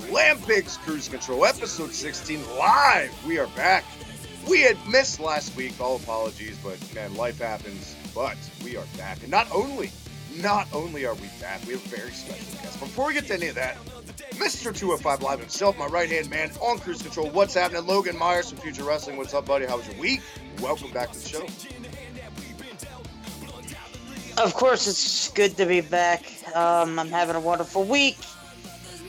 Slam Pigs Cruise Control, episode 16, live. We are back. We had missed last week. All apologies, but man, life happens. But we are back, and not only are we back, we have a very special guest. Before we get to any of that, Mr. 205 Live himself, my right-hand man on Cruise Control. What's happening? Logan Myers from Future Wrestling. What's up, buddy? How was your week? Welcome back to the show. Of course, it's good to be back. I'm having a wonderful week.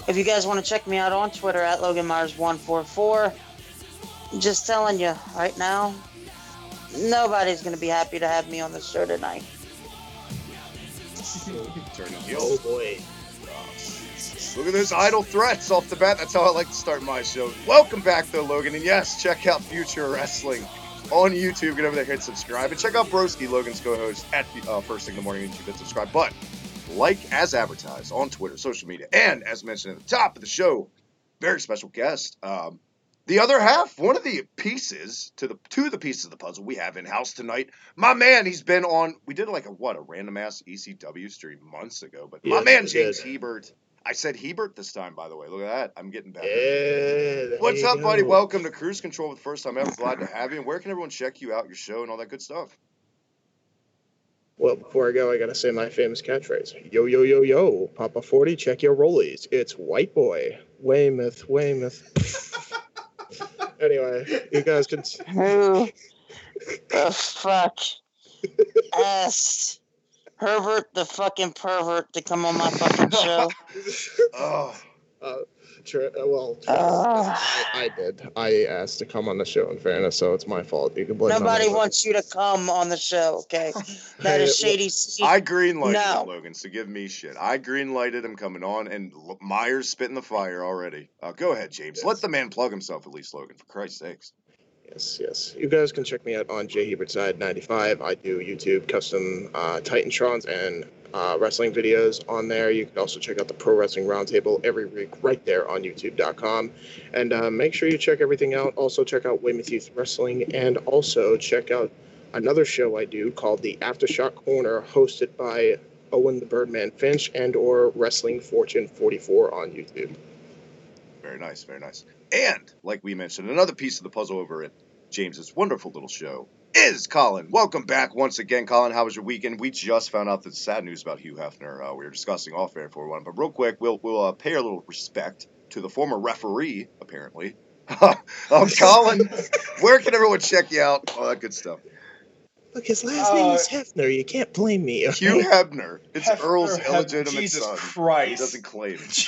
If you guys want to check me out on Twitter at LoganMyers144, I'm just telling you right now, nobody's going to be happy to have me on the show tonight. Turning heel. Oh boy. Look at those idle threats off the bat. That's how I like to start my show. Welcome back, though, Logan. And yes, check out Future Wrestling on YouTube. Get over there, hit subscribe. And check out Broski, Logan's co-host, at First Thing in the Morning. YouTube, hit subscribe. But like as advertised on Twitter, social media, and as mentioned at the top of the show, very special guest. The other half, one of the pieces to the pieces of the puzzle we have in house tonight. My man, he's been on. We did like a random ass ECW stream months ago, but yeah, my man James Hebert. I said Hebert this time, by the way. Look at that. I'm getting better. Yeah, what's up, buddy? Welcome to Cruise Control for the first time ever. Glad to have you. And where can everyone check you out, your show, and all that good stuff? Well, before I go, I gotta say my famous catchphrase. Yo, yo, yo, yo. Papa 40, check your rollies. It's White Boy. Weymouth. Anyway, you guys can... Who the fuck asked Herbert the fucking pervert to come on my fucking show? I did. I asked to come on the show, in fairness, so it's my fault. You can blame Nobody wants you to come on the show, okay? That is shady. I greenlighted him, Logan, so give me shit. I greenlighted him coming on, and Myers spitting the fire already. Go ahead, James. Yes. Let the man plug himself, at least, Logan, for Christ's sakes. Yes. You guys can check me out on JHebertSide95. I do YouTube custom Titantrons and wrestling videos on there. You can also check out the Pro Wrestling Roundtable every week right there on YouTube.com. And make sure you check everything out. Also check out Weymouth Youth Wrestling, and also check out another show I do called the Aftershock Corner, hosted by Owen the Birdman Finch and or Wrestling Fortune 44 on YouTube. Very nice, very nice. And, like we mentioned, another piece of the puzzle over at James's wonderful little show is Colin. Welcome back once again, Colin. How was your weekend? We just found out the sad news about Hugh Hefner. We were discussing off air for one, but real quick, we'll pay a little respect to the former referee, apparently. Colin, where can everyone check you out? All that good stuff. Look, his last name is Hefner. You can't blame me. Okay? Hugh Hebner. It's Earl's illegitimate Jesus son. Christ. He doesn't claim it.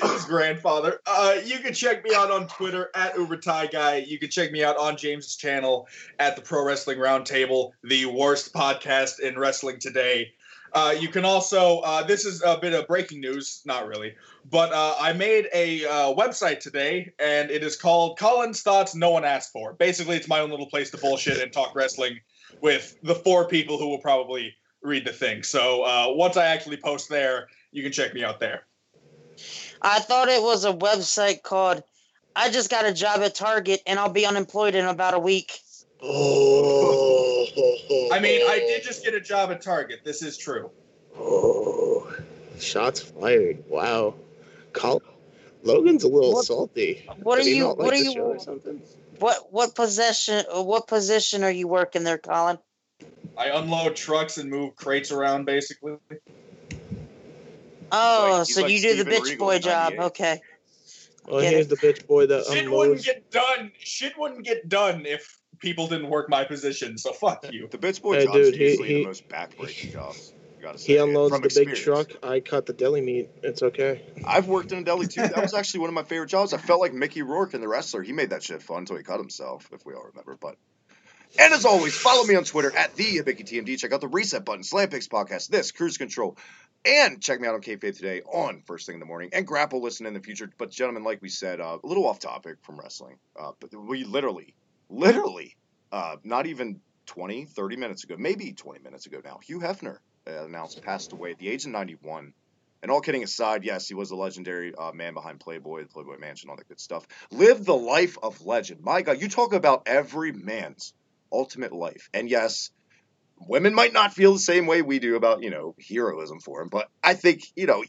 His grandfather. You can check me out on Twitter at UberTieGuy. You can check me out on James's channel at the Pro Wrestling Roundtable, the worst podcast in wrestling today. You can also, this is a bit of breaking news, not really, but I made a website today, and it is called Colin's Thoughts No One Asked For. Basically, it's my own little place to bullshit and talk wrestling with the 4 people who will probably read the thing. So once I actually post there, you can check me out there. I thought it was a website called I Just Got a Job at Target and I'll be unemployed in about a week. Oh. I mean, I did just get a job at Target. This is true. Oh. Shots fired. Wow. Logan's a little salty. What position are you working there, Colin? I unload trucks and move crates around, basically. Oh, so you do the bitch boy job. Okay. Well, here's the bitch boy that Shit wouldn't get done if people didn't work my position, so fuck you. The bitch boy job is usually the most backbreaking jobs. He unloads the big truck. I cut the deli meat. It's okay. I've worked in a deli too. That was actually one of my favorite jobs. I felt like Mickey Rourke in The Wrestler. He made that shit fun until he cut himself, if we all remember. And as always, follow me on Twitter at @TheHibickyTMD. Check out the Reset Button, Slam Pigs Podcast, this, Cruise Control. And check me out on Kayfabe Today on First Thing in the Morning. And Grapple listen in the future. But gentlemen, like we said, a little off topic from wrestling. But we literally, not even 20, 30 minutes ago, maybe 20 minutes ago now, Hugh Hefner announced passed away at the age of 91. And all kidding aside, yes, he was a legendary man behind Playboy, the Playboy Mansion, all that good stuff. Lived the life of legend. My God, you talk about every man's ultimate life. And yes, women might not feel the same way we do about, heroism for him. But I think, I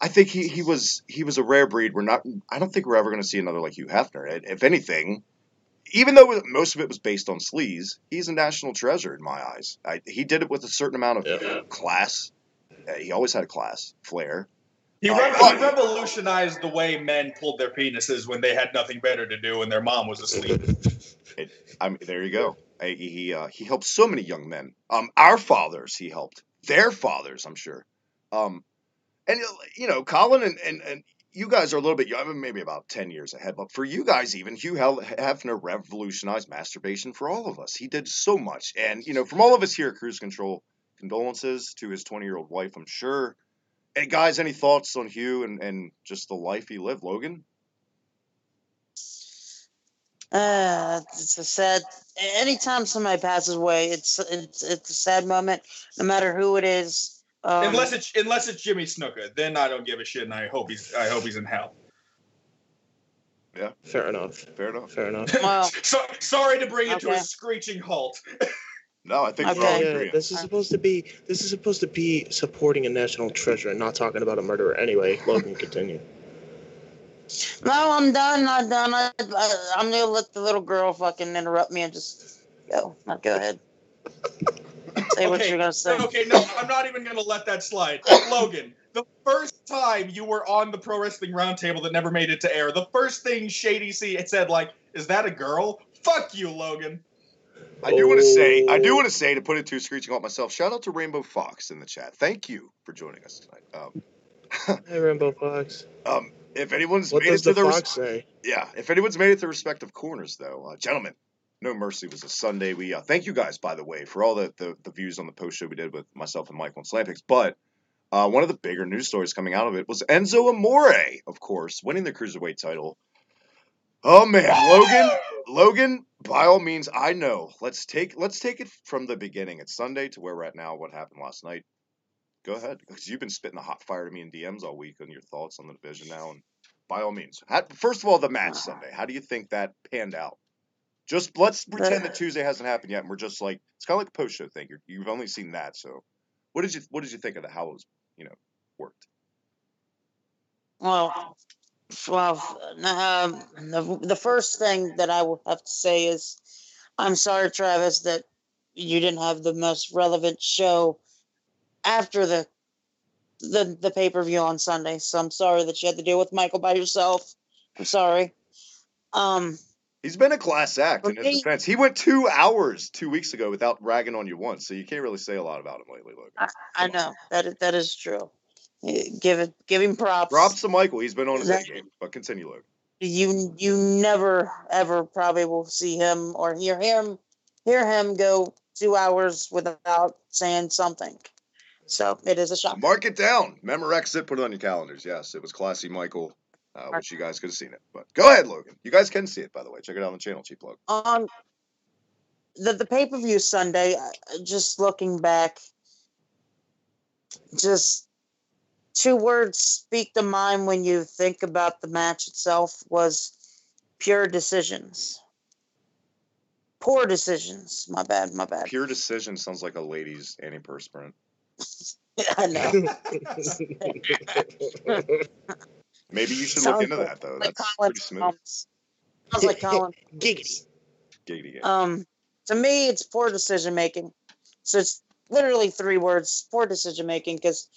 think he was a rare breed. I don't think we're ever going to see another like Hugh Hefner. If anything, even though most of it was based on sleaze, he's a national treasure in my eyes. He did it with a certain amount of class. He always had a class, flair. He revolutionized the way men pulled their penises when they had nothing better to do and their mom was asleep. There you go. He helped so many young men. Our fathers, he helped. Their fathers, I'm sure. And Colin and you guys are a little bit younger, maybe about 10 years ahead. But for you guys, even Hugh Hefner revolutionized masturbation for all of us. He did so much. And from all of us here at Cruise Control, condolences to his 20-year-old wife, I'm sure. Hey, guys, any thoughts on Hugh and just the life he lived, Logan? It's a sad. Anytime somebody passes away, it's a sad moment, no matter who it is. Unless it's Jimmy Snuka, then I don't give a shit, and I hope he's in hell. Yeah, fair enough. Well, sorry to bring it to a screeching halt. No, I think we're all agreeing. This is supposed to be supporting a national treasure and not talking about a murderer. Anyway, Logan, continue. No, I'm done. I'm gonna let the little girl fucking interrupt me and just go. Go ahead. Say what you're gonna say. Okay, no, I'm not even gonna let that slide. Logan, the first time you were on the Pro Wrestling Roundtable that never made it to air, the first thing Shady C had said, is that a girl? Fuck you, Logan. I do want to say, to put it to a screeching halt myself, shout out to Rainbow Fox in the chat. Thank you for joining us tonight. Hey, Rainbow Fox. If anyone's what made does it to the Fox say? Yeah, if anyone's made it to respective corners, though, gentlemen, No Mercy was a Sunday. We thank you guys, by the way, for all the views on the post show we did with myself and Michael and Slampix. But one of the bigger news stories coming out of it was Enzo Amore, of course, winning the Cruiserweight title. Oh man, Logan, by all means, I know. Let's take it from the beginning. It's Sunday to where we're at now. What happened last night? Go ahead, because you've been spitting the hot fire to me in DMs all week on your thoughts on the division now. And by all means, first of all, the match Sunday. How do you think that panned out? Just let's pretend that Tuesday hasn't happened yet, and we're just like it's kind of like a post show thing. You've only seen that, so what did you think of how it was worked? Well, the first thing that I will have to say is, I'm sorry, Travis, that you didn't have the most relevant show after the pay-per-view on Sunday. So I'm sorry that you had to deal with Michael by yourself. I'm sorry. He's been a class act in his defense. He went 2 hours 2 weeks ago without ragging on you once, so you can't really say a lot about him lately, Logan. I know that is true. Give him props. Props to Michael. He's been on his A game. But continue, Logan. You never ever probably will see him or hear him go 2 hours without saying something. So it is a shock. Mark it down. Memorex it. Put it on your calendars. Yes, it was classy, Michael. Wish you guys could have seen it. But go ahead, Logan. You guys can see it, by the way. Check it out on the channel, cheap plug. The pay-per-view Sunday, just looking back, just 2 words speak to mind when you think about the match itself was pure decisions. Poor decisions. My bad. Pure decision sounds like a lady's antiperspirant. I know. Maybe you should look into that, though. That's pretty smooth. Sounds like Colin. Giggity. To me, it's poor decision making. So it's literally 3 words: poor decision making. Because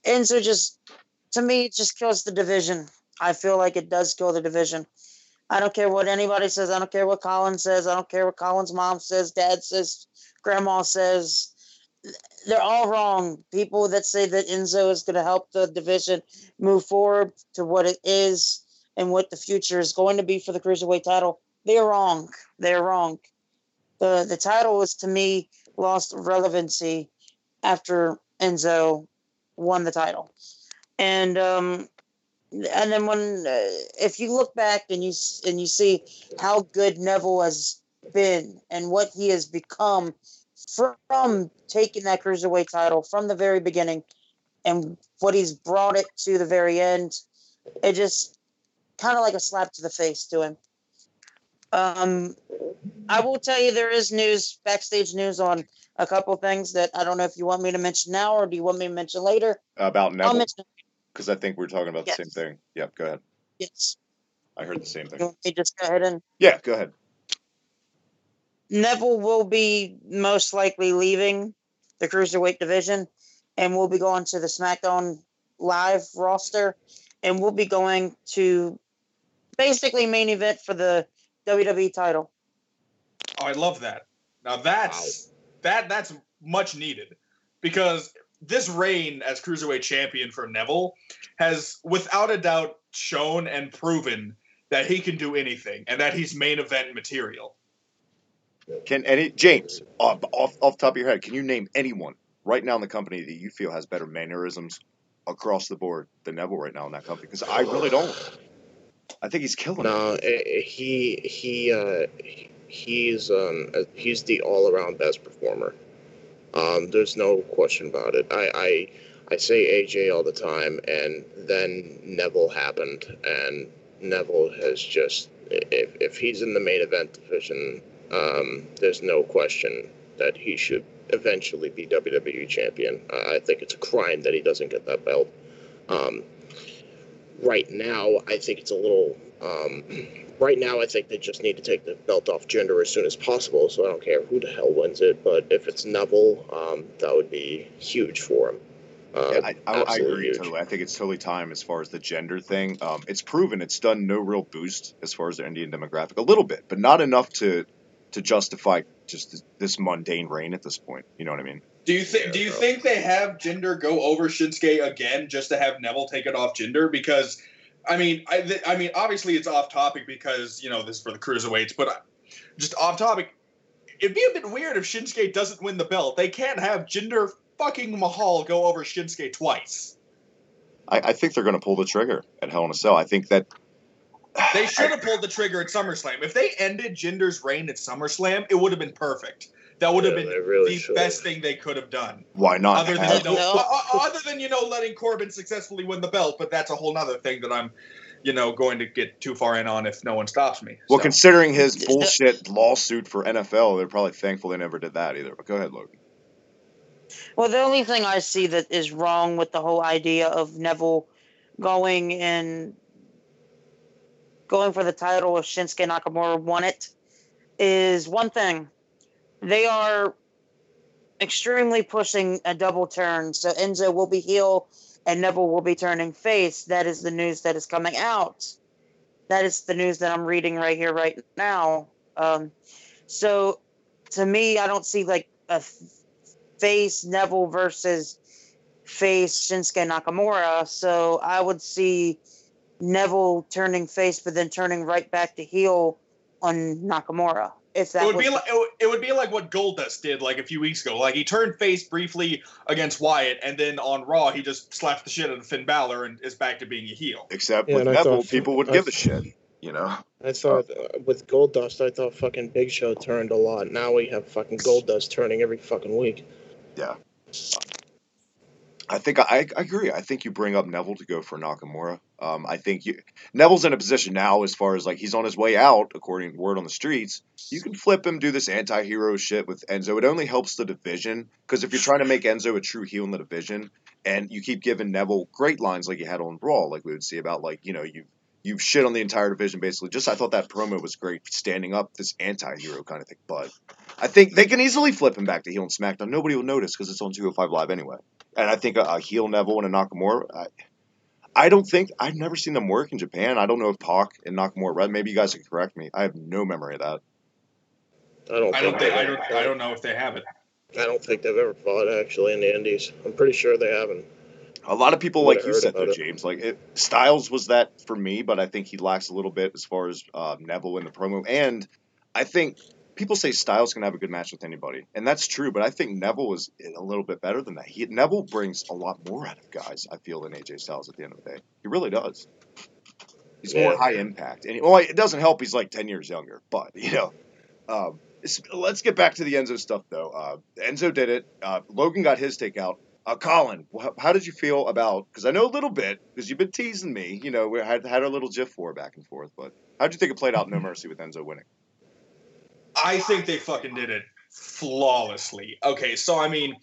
Enzo to me, it just kills the division. I feel like it does kill the division. I don't care what anybody says. I don't care what Colin says. I don't care what Colin's mom says, dad says, grandma says. They're all wrong. People that say that Enzo is going to help the division move forward to what it is and what the future is going to be for the Cruiserweight title, they're wrong. They're wrong. The title was, to me, lost relevancy after Enzo won the title. And then when if you look back and you see how good Neville has been and what he has become from taking that cruiserweight title from the very beginning and what he's brought it to the very end, it just kind of like a slap to the face to him. I will tell you there is news, backstage news on a couple things that I don't know if you want me to mention now or do you want me to mention later? About I'll Neville, mention. because I think we're talking about the Yes. same thing. Yep, go ahead. Yes. I heard the same You thing. want me to just go ahead and Yeah, go ahead. Neville will be most likely leaving the cruiserweight division, and we'll be going to the SmackDown Live roster, and we'll be going to basically main event for the WWE title. Oh, I love that. Now that's much needed because this reign as cruiserweight champion for Neville has without a doubt shown and proven that he can do anything and that he's main event material. Can James, off the top of your head, can you name anyone right now in the company that you feel has better mannerisms across the board than Neville right now in that company? Because I really don't. I think he's killing No, it. he's the all around best performer. There's no question about it. I say AJ all the time, and then Neville happened, and Neville has just if he's in the main event division, there's no question that he should eventually be WWE champion. I think it's a crime that he doesn't get that belt. Right now, I think it's a little. Right now, I think they just need to take the belt off Jinder as soon as possible. So I don't care who the hell wins it, but if it's Neville, that would be huge for him. Yeah, I agree huge. totally. I think it's totally time as far as the gender thing. It's proven it's done no real boost as far as the Indian demographic, a little bit, but not enough to justify just this mundane reign at this point. You know what I mean? Do you think they have Jinder go over Shinsuke again just to have Neville take it off Jinder? Because I mean, obviously it's off topic because this is for the cruiserweights, but just off topic, it'd be a bit weird if Shinsuke doesn't win the belt. They can't have Jinder fucking Mahal go over Shinsuke twice. I think they're going to pull the trigger at Hell in a Cell. I think that they should have pulled the trigger at SummerSlam. If they ended Jinder's reign at SummerSlam, it would have been perfect. That would have been the best thing they could have done. Why not? Other than letting Corbin successfully win the belt, but that's a whole nother thing that I'm, going to get too far in on if no one stops me. Well, considering his bullshit lawsuit for NFL, they're probably thankful they never did that either. But go ahead, Logan. Well, the only thing I see that is wrong with the whole idea of Neville going for the title if Shinsuke Nakamura won it is one thing. They are extremely pushing a double turn, so Enzo will be heel and Neville will be turning face. That is the news that is coming out. That is the news that I'm reading right here, right now. So, to me, I don't see like a face Neville versus face Shinsuke Nakamura. So I would see Neville turning face, but then turning right back to heel on Nakamura. If that it would be like what Goldust did like a few weeks ago. Like he turned face briefly against Wyatt, and then on Raw he just slapped the shit out of Finn Balor and is back to being a heel. Except with Neville, people would give a shit. I thought with Goldust, I thought fucking Big Show turned a lot. Now we have fucking Goldust turning every fucking week. Yeah. I think I agree. I think you bring up Neville to go for Nakamura. I think Neville's in a position now as far as like he's on his way out, according to word on the streets. You can flip him, do this anti-hero shit with Enzo. It only helps the division because if you're trying to make Enzo a true heel in the division and you keep giving Neville great lines like you had on Raw, like we would see about like, you've shit on the entire division basically. Just I thought that promo was great, standing up this anti-hero kind of thing. But I think they can easily flip him back to heel in SmackDown. Nobody will notice because it's on 205 Live anyway. And I think a heel Neville and a Nakamura, I've never seen them work in Japan. I don't know if Pac and Nakamura, maybe you guys can correct me. I have no memory of that. I don't know if they have it. I don't think they've ever fought actually in the Indies. I'm pretty sure they haven't. A lot of people, like you said, though, James, Styles was that for me, but I think he lacks a little bit as far as Neville in the promo. And I think people say Styles can have a good match with anybody, and that's true, but I think Neville is a little bit better than that. Neville brings a lot more out of guys, I feel, than AJ Styles at the end of the day. He really does. He's more high impact. And it doesn't help he's like 10 years younger, but, Let's get back to the Enzo stuff, though. Enzo did it. Logan got his takeout. Colin, how did you feel about? Because I know a little bit because you've been teasing me. You know, we had our little GIF war back and forth. But how did you think it played out? No Mercy with Enzo winning. I think they fucking did it flawlessly. Okay, so I mean,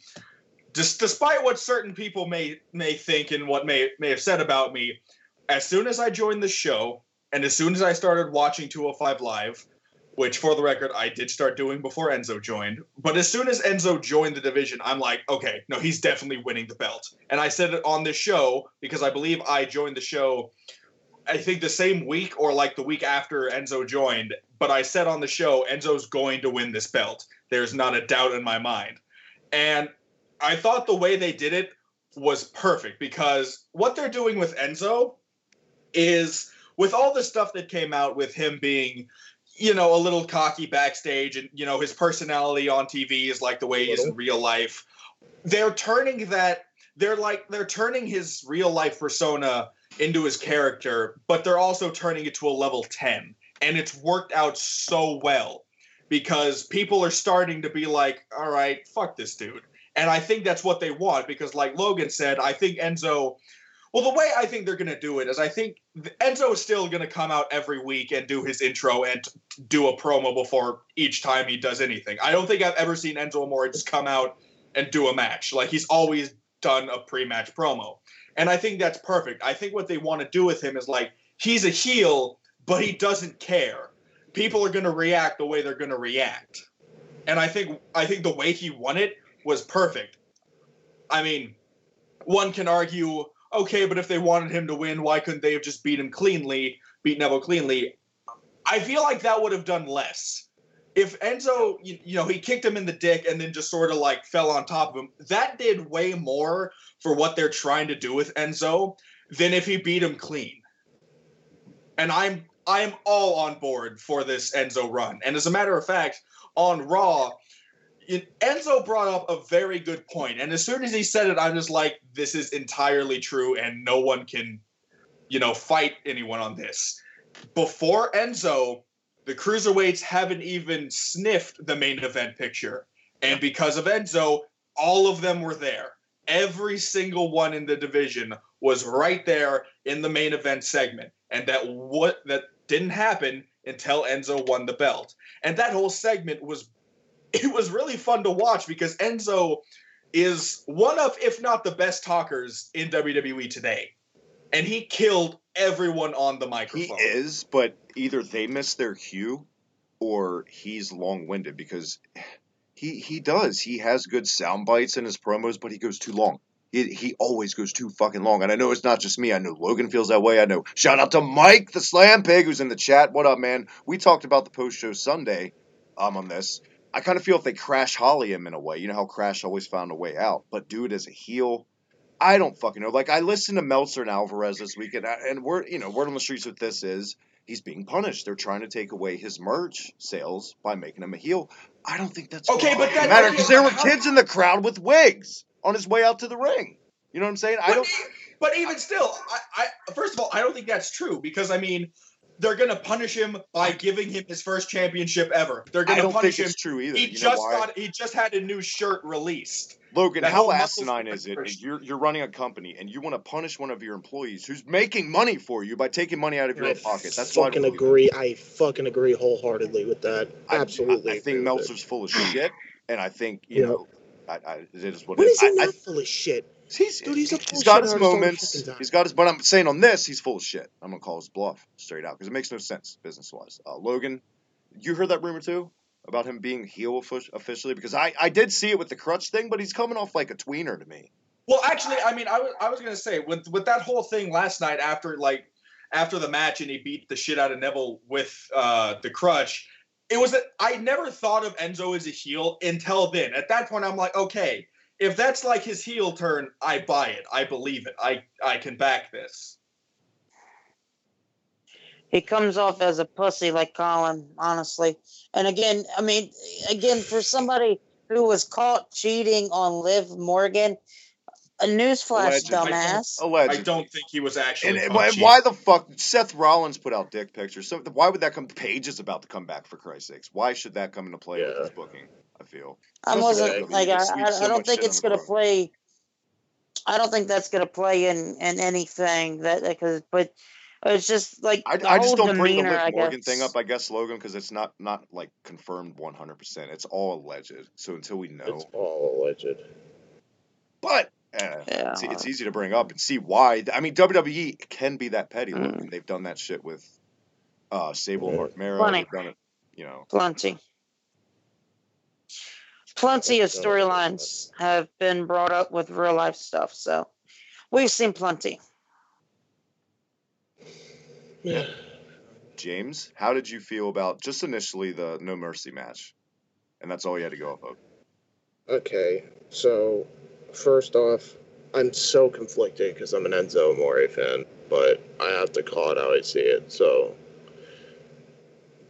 despite what certain people may think and what may have said about me, as soon as I joined the show and as soon as I started watching 205 Live, which for the record I did start doing before Enzo joined, but as soon as Enzo joined the division, I'm like, okay, no, he's definitely winning the belt. And I said it on this show because I believe I joined the show, I think the same week or like the week after Enzo joined, but I said on the show, Enzo's going to win this belt. There's not a doubt in my mind. And I thought the way they did it was perfect because what they're doing with Enzo is, with all the stuff that came out with him being, you know, a little cocky backstage and, you know, his personality on TV is like the way he is in real life. They're turning his real life persona into his character, but they're also turning it to a level 10. And it's worked out so well because people are starting to be like, all right, fuck this dude. And I think that's what they want because, like Logan said, I think Enzo, well, the way I think they're going to do it is I think Enzo is still going to come out every week and do his intro and do a promo before each time he does anything. I don't think I've ever seen Enzo Amore just come out and do a match. Like, he's always done a pre-match promo. And I think that's perfect. I think what they want to do with him is, like, he's a heel, but he doesn't care. People are going to react the way they're going to react. And I think the way he won it was perfect. I mean, one can argue, okay, but if they wanted him to win, why couldn't they have just beat Neville cleanly? I feel like that would have done less. If Enzo, you know, he kicked him in the dick and then just sort of like fell on top of him, that did way more for what they're trying to do with Enzo than if he beat him clean. And I am all on board for this Enzo run. And as a matter of fact, on Raw, Enzo brought up a very good point. And as soon as he said it, I'm just like, this is entirely true and no one can, you know, fight anyone on this. Before Enzo, the Cruiserweights haven't even sniffed the main event picture. And because of Enzo, all of them were there. Every single one in the division was right there in the main event segment. And that didn't happen until Enzo won the belt. And that whole segment was really fun to watch because Enzo is one of, if not the best talkers in WWE today. And he killed everyone on the microphone. He is, but either they missed their cue or he's long-winded because he does. He has good sound bites in his promos, but he goes too long. He always goes too fucking long. And I know it's not just me. I know Logan feels that way. I know. Shout out to Mike, the Slam Pig, who's in the chat. What up, man? We talked about the post-show Sunday on this. I kind of feel if they Crash Holly him in a way. You know how Crash always found a way out. But do it as a heel. I don't fucking know. Like, I listened to Meltzer and Alvarez this weekend, and word on the streets with this is he's being punished. They're trying to take away his merch sales by making him a heel. I don't think that's okay, but that matter because there were kids in the crowd with wigs on his way out to the ring. You know what I'm saying? But even still, I first of all, I don't think that's true because I mean, they're gonna punish him by giving him his first championship ever. They're gonna punish him. It's true either. He just had a new shirt released. Logan, how asinine is it? You're running a company and you want to punish one of your employees who's making money for you by taking money out of your own pocket. That's why I fucking agree wholeheartedly with that. Absolutely. I think Meltzer's full of shit, and I think it is what it is. When is he not full of shit? He's got his moments. But I'm saying on this, he's full of shit. I'm gonna call his bluff straight out because it makes no sense business wise. Logan, you heard that rumor too about him being heel officially? Because I did see it with the crutch thing, but he's coming off like a tweener to me. Well, actually, I mean, I was gonna say with that whole thing last night after the match and he beat the shit out of Neville with the crutch. It was I never thought of Enzo as a heel until then. At that point, I'm like, okay. If that's like his heel turn, I buy it. I believe it. I can back this. He comes off as a pussy like Colin, honestly. And again, for somebody who was caught cheating on Liv Morgan, A newsflash, Allegedly. dumbass. I Allegedly. don't think he was actually And punchy. why the fuck Seth Rollins put out dick pictures? So why would that come? Paige is about to come back, for Christ's sakes. Why should that come into play with Yeah. this booking? I feel. I Just wasn't WWE, like they sweep so I don't much think shit it's under the gonna rug. play. I don't think that's gonna play in anything that because but it's just like the I whole just don't bring the demeanor. Liv I Morgan thing guess. up, I guess, Logan, because it's not like confirmed 100%. It's all alleged. So until we know, It's all alleged. but Yeah. it's easy to bring up and see why. I mean, WWE can be that petty, Mm. Logan. They've done that shit with Sable and Yeah. Mark Mero. Plenty. They've done it, you know. Plenty of That's another good storylines have been brought up with real life stuff, so we've seen plenty. Yeah. James, how did you feel about just initially the No Mercy match? And that's all you had to go off of. Okay, so first off, I'm so conflicted because I'm an Enzo Amore fan, but I have to call it how I see it. So,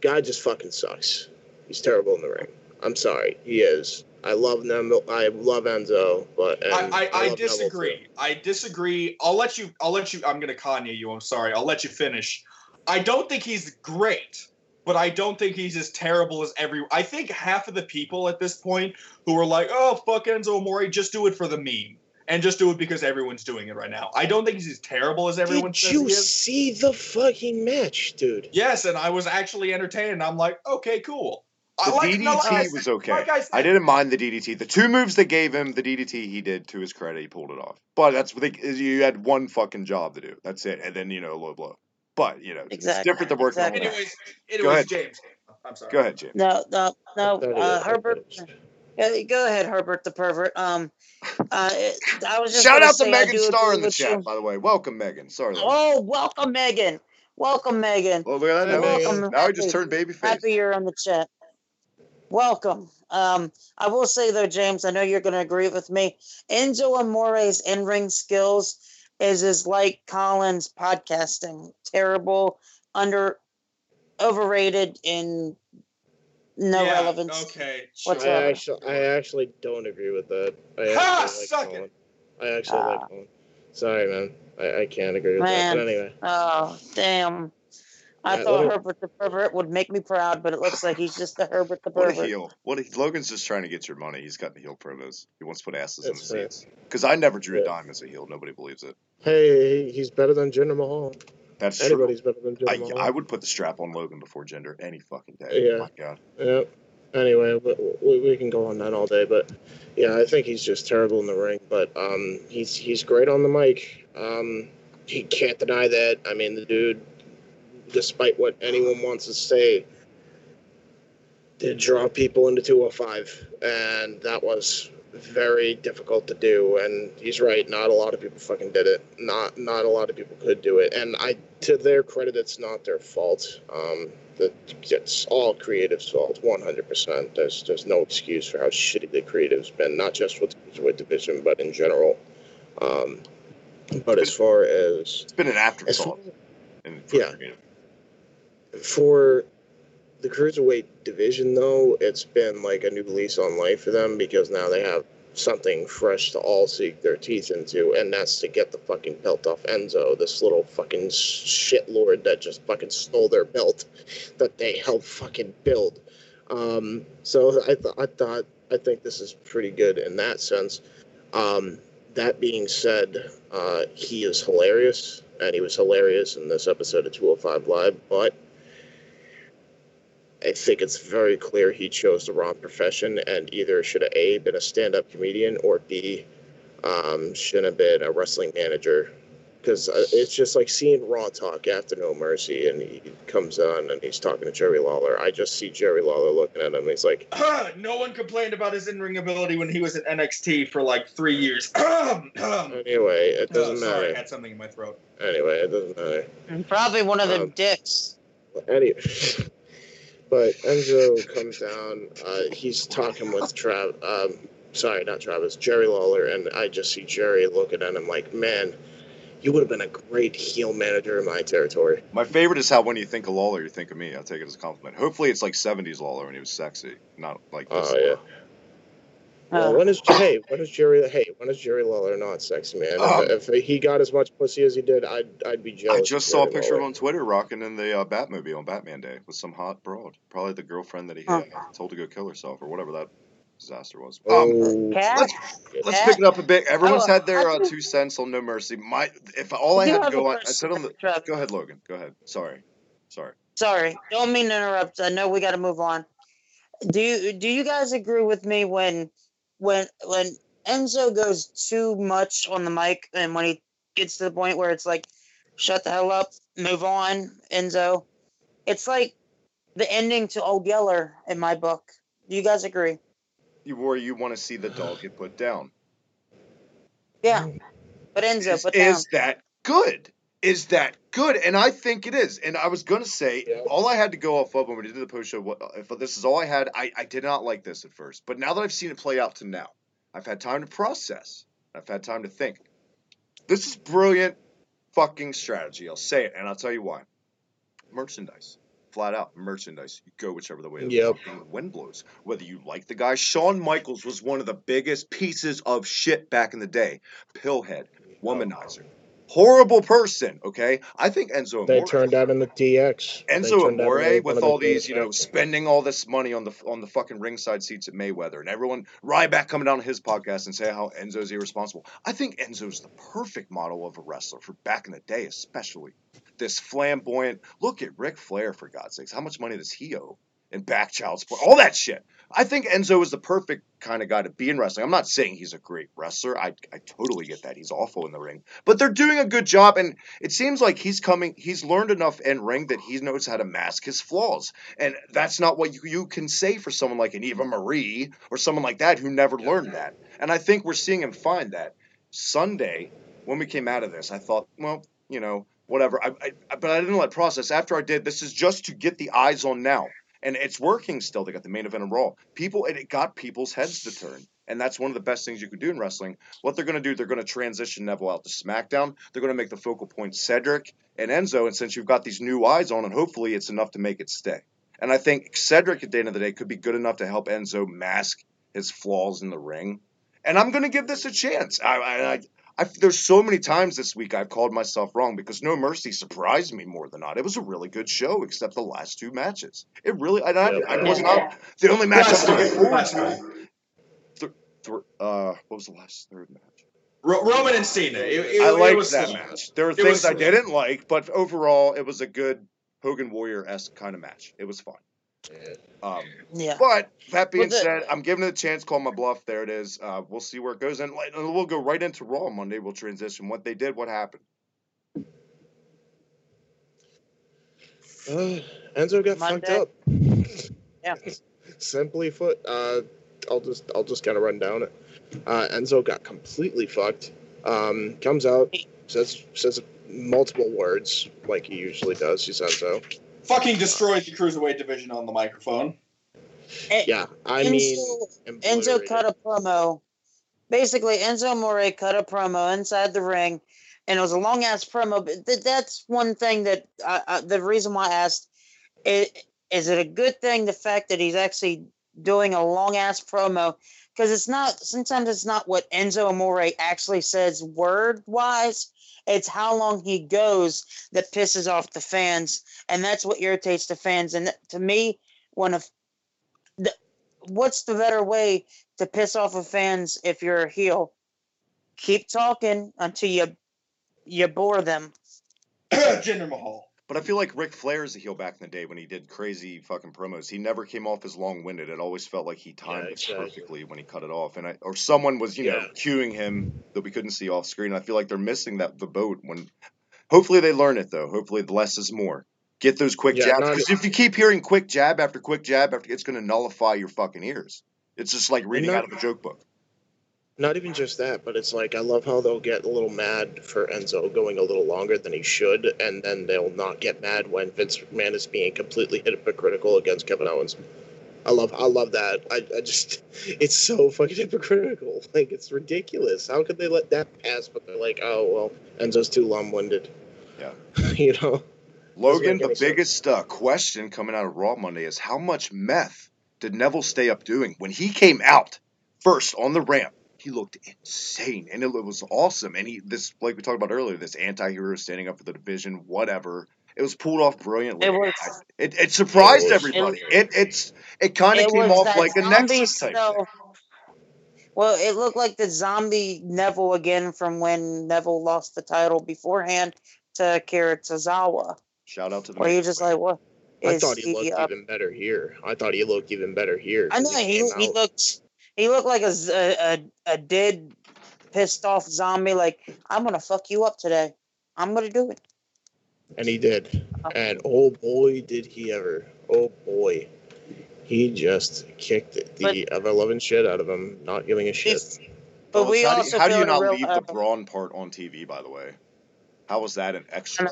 guy just fucking sucks. He's terrible in the ring. I'm sorry, he is. I love Enzo, but I disagree. I disagree. I'll let you. I'm gonna Kanye you. I'm sorry. I'll let you finish. I don't think he's great, but I don't think he's as terrible as I think half of the people at this point who are like, "Oh, fuck Enzo Amore," just do it for the meme and just do it because everyone's doing it right now. I don't think he's as terrible as everyone says he Did you is. see the fucking match, dude? Yes, and I was actually entertained. And I'm like, okay, cool. The DDT was okay. Like I said, I didn't mind the DDT. The two moves they gave him, the DDT he did, to his credit, he pulled it off. But that's what you had one fucking job to do. That's it. And then, low blow. But, it's Exactly. different than working on Exactly. that. Go ahead, James. I'm sorry. Go ahead, James. No. I thought he Herbert. finished. Yeah, go ahead, Herbert the pervert. I was just Shout gonna out to say I Megan do Starr agree in the with chat, you. by the way. Welcome, Megan. Sorry, Logan. Oh, welcome, Megan. Welcome, Megan. Well, look at that. Hi, Now, Megan. now he just turned babyface. Happy you're in the chat. Welcome. I will say though, James, I know you're going to agree with me. Enzo Amore's in-ring skills is like Colin's podcasting. Terrible, overrated, and no relevance. Okay. Whatsoever. I actually don't agree with that. Suck it. I actually like Colin. Sorry, man. I can't agree with that. But anyway. Oh, damn. I thought Herbert the pervert would make me proud, but it looks like he's just the Herbert the pervert. What a heel. Logan's just trying to get your money. He's got the heel promos. He wants to put asses in the That's seats. Because I never drew a dime as a heel. Nobody believes it. Hey, he's better than Jinder Mahal. That's Anybody's true. better than Jinder Mahal. I would put the strap on Logan before Jinder any fucking day. Yeah. Oh my God. Yeah. Anyway, we can go on that all day, but yeah, I think he's just terrible in the ring. But he's great on the mic. He can't deny that. I mean, the dude, despite what anyone wants to say, did draw people into 205, and that was very difficult to do. And he's right, not a lot of people fucking did it. Not a lot of people could do it. And to their credit, it's not their fault. It's all creative's fault, 100%. There's no excuse for how shitty the creative's been, not just with the Cruiserweight division, but in general. But as far as it's been an afterthought. For the Cruiserweight division, though, it's been like a new lease on life for them because now they have something fresh to all sink their teeth into, and that's to get the fucking belt off Enzo, this little fucking shitlord that just fucking stole their belt that they helped fucking build. So I think this is pretty good in that sense. That being said, he is hilarious, and he was hilarious in this episode of 205 Live, but I think it's very clear he chose the wrong profession and either should have A, been a stand-up comedian, or B, should have been a wrestling manager. Because it's just like seeing Raw talk after No Mercy, and he comes on and he's talking to Jerry Lawler. I just see Jerry Lawler looking at him, and he's like... No one complained about his in-ring ability when he was at NXT for like 3 years. Anyway, it doesn't matter. Sorry, I had something in my throat. Anyway, it doesn't matter. And probably one of them dicks. Anyway... But Enzo comes down. He's talking with Jerry Lawler, and I just see Jerry looking at him like, man, you would have been a great heel manager in my territory. My favorite is how when you think of Lawler, you think of me. I'll take it as a compliment. Hopefully it's like 70s Lawler when he was sexy, not like this. Oh, yeah. Well, when is Jerry Lawler not sexy, man? If he got as much pussy as he did, I'd be jealous. I just saw a picture of him on Twitter rocking in the Batmobile on Batman Day with some hot broad, probably the girlfriend that he told to go kill herself or whatever that disaster was. Cat? Let's pick it up a bit. Everyone's had their I think 2 cents on No Mercy. If all I you had to have a go on, I question, said on the. Travis. Go ahead, Logan. Go ahead. Sorry. Sorry, don't mean to interrupt. I know we got to move on. Do you guys agree with me when Enzo goes too much on the mic and when he gets to the point where it's like, shut the hell up, move on, Enzo? It's like the ending to Old Yeller in my book. Do you guys agree? You want to see the dog get put down. Yeah, but Enzo, put Is down. that good? Is that good? And I think it is. And I was going to say, all I had to go off of when we did the post show, if this is all I had, I did not like this at first. But now that I've seen it play out to now, I've had time to process. I've had time to think. This is brilliant fucking strategy. I'll say it, and I'll tell you why. Merchandise. Flat out merchandise. You go whichever the way the fucking wind blows. Whether you like the guy, Shawn Michaels was one of the biggest pieces of shit back in the day. Pillhead, womanizer, horrible person. Okay, I think Enzo Amore. They turned out in the DX. Enzo Amore with all these, spending all this money on the fucking ringside seats at Mayweather, and everyone Ryback coming down on his podcast and say how Enzo's irresponsible. I think Enzo's the perfect model of a wrestler for back in the day, especially. This flamboyant, look at Ric Flair, for God's sakes. How much money does he owe in back child support? All that shit. I think Enzo is the perfect kind of guy to be in wrestling. I'm not saying he's a great wrestler. I totally get that. He's awful in the ring. But they're doing a good job, and it seems like he's learned enough in ring that he knows how to mask his flaws. And that's not what you can say for someone like an Eva Marie or someone like that who never learned that. And I think we're seeing him find that. Sunday, when we came out of this, I thought, well, whatever. But I didn't let process. After I did, this is just to get the eyes on now. And it's working still. They got the main event of Raw. It got people's heads to turn. And that's one of the best things you could do in wrestling. What they're going to do, they're going to transition Neville out to SmackDown. They're going to make the focal point Cedric and Enzo. And since you've got these new eyes on, and hopefully it's enough to make it stay. And I think Cedric, at the end of the day, could be good enough to help Enzo mask his flaws in the ring. And I'm going to give this a chance. There's so many times this week I've called myself wrong because No Mercy surprised me more than not. It was a really good show, except the last 2 matches. It really, I was not the only match I'm looking forward to. What was the last third match? Roman and Cena. I liked that match. There were things I didn't like, but overall, it was a good Hogan Warrior-esque kind of match. It was fun. But that being said, I'm giving it a chance. Call my bluff. There it is. We'll see where it goes, and we'll go right into Raw Monday. We'll transition what they did, what happened. Enzo got fucked up. Yeah. Simply put, I'll just kind of run down it. Enzo got completely fucked. Comes out, says multiple words like he usually does. He's Enzo. Fucking destroyed the Cruiserweight division on the microphone. Enzo cut a promo. Basically, Enzo Amore cut a promo inside the ring, and it was a long-ass promo. But that's one thing that the reason why I asked, is it a good thing, the fact that he's actually doing a long-ass promo? Because sometimes it's not what Enzo Amore actually says word-wise. It's how long he goes that pisses off the fans, and that's what irritates the fans. And to me, what's the better way to piss off the fans if you're a heel? Keep talking until you bore them. Jinder Mahal. But I feel like Ric Flair is a heel back in the day when he did crazy fucking promos. He never came off as long-winded. It always felt like he timed it perfectly when he cut it off. Or someone was, cueing him that we couldn't see off screen. I feel like they're missing the boat. Hopefully they learn it, though. Hopefully the less is more. Get those quick jabs. Because if you keep hearing quick jab after quick jab, it's going to nullify your fucking ears. It's just like reading out of a joke book. Not even just that, but it's like I love how they'll get a little mad for Enzo going a little longer than he should, and then they'll not get mad when Vince McMahon is being completely hypocritical against Kevin Owens. I love that. I just, it's so fucking hypocritical. Like, it's ridiculous. How could they let that pass? But they're like, oh well, Enzo's too long-winded. Yeah. Logan, the biggest question coming out of Raw Monday is how much meth did Neville stay up doing when he came out? First, on the ramp, he looked insane, and it was awesome. And like we talked about earlier, this anti-hero standing up for the division, whatever. It was pulled off brilliantly. It was. It surprised It was- everybody. It kind of It came was off that like a zombie Nexus type thing. stuff. Well, it looked like the zombie Neville again from when Neville lost the title beforehand to Akira Tozawa. Shout out to the Where you're just like, what I is thought he looked even better here. I know I know 'cause he looked like a dead, pissed off zombie. Like, I'm gonna fuck you up today. I'm gonna do it. and he did. And oh boy, did he ever! Oh boy, he just kicked the ever-loving shit out of him, not giving a shit. But Fellas, we how also do you failed to not leave the realize. brawn part on TV? By the way, how was that an extra?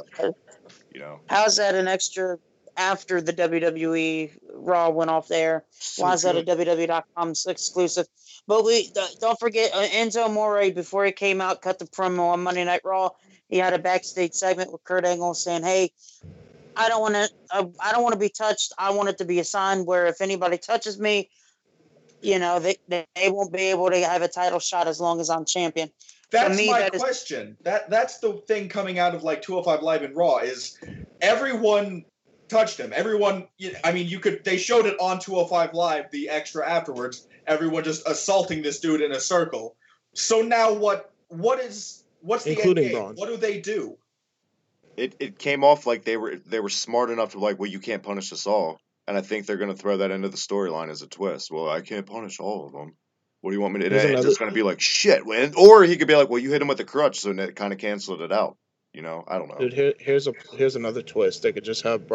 You know, How's that an extra after the WWE Raw went off there? so Why is that a good. WWE.com exclusive? But don't forget Enzo Amore, before he came out, cut the promo on Monday Night Raw. He had a backstage segment with Kurt Angle saying, "Hey, I don't want to be touched. I want it to be a sign where if anybody touches me, they won't be able to have a title shot as long as I'm champion." That's my question. That's the thing coming out of like 205 Live and Raw is everyone touched him. Everyone, I mean, they showed it on 205 Live, the extra afterwards. Everyone just assaulting this dude in a circle. So now what's the Including end game? Braun. What do they do? It came off like they were smart enough to like, well, you can't punish us all, and I think they're gonna throw that into the storyline as a twist. Well, I can't punish all of them. What do you want me to do? It's just going to be like, shit. Or he could be like, well, you hit him with a crutch, so it kind of canceled it out. I don't know. Dude, here's another twist. They could just throw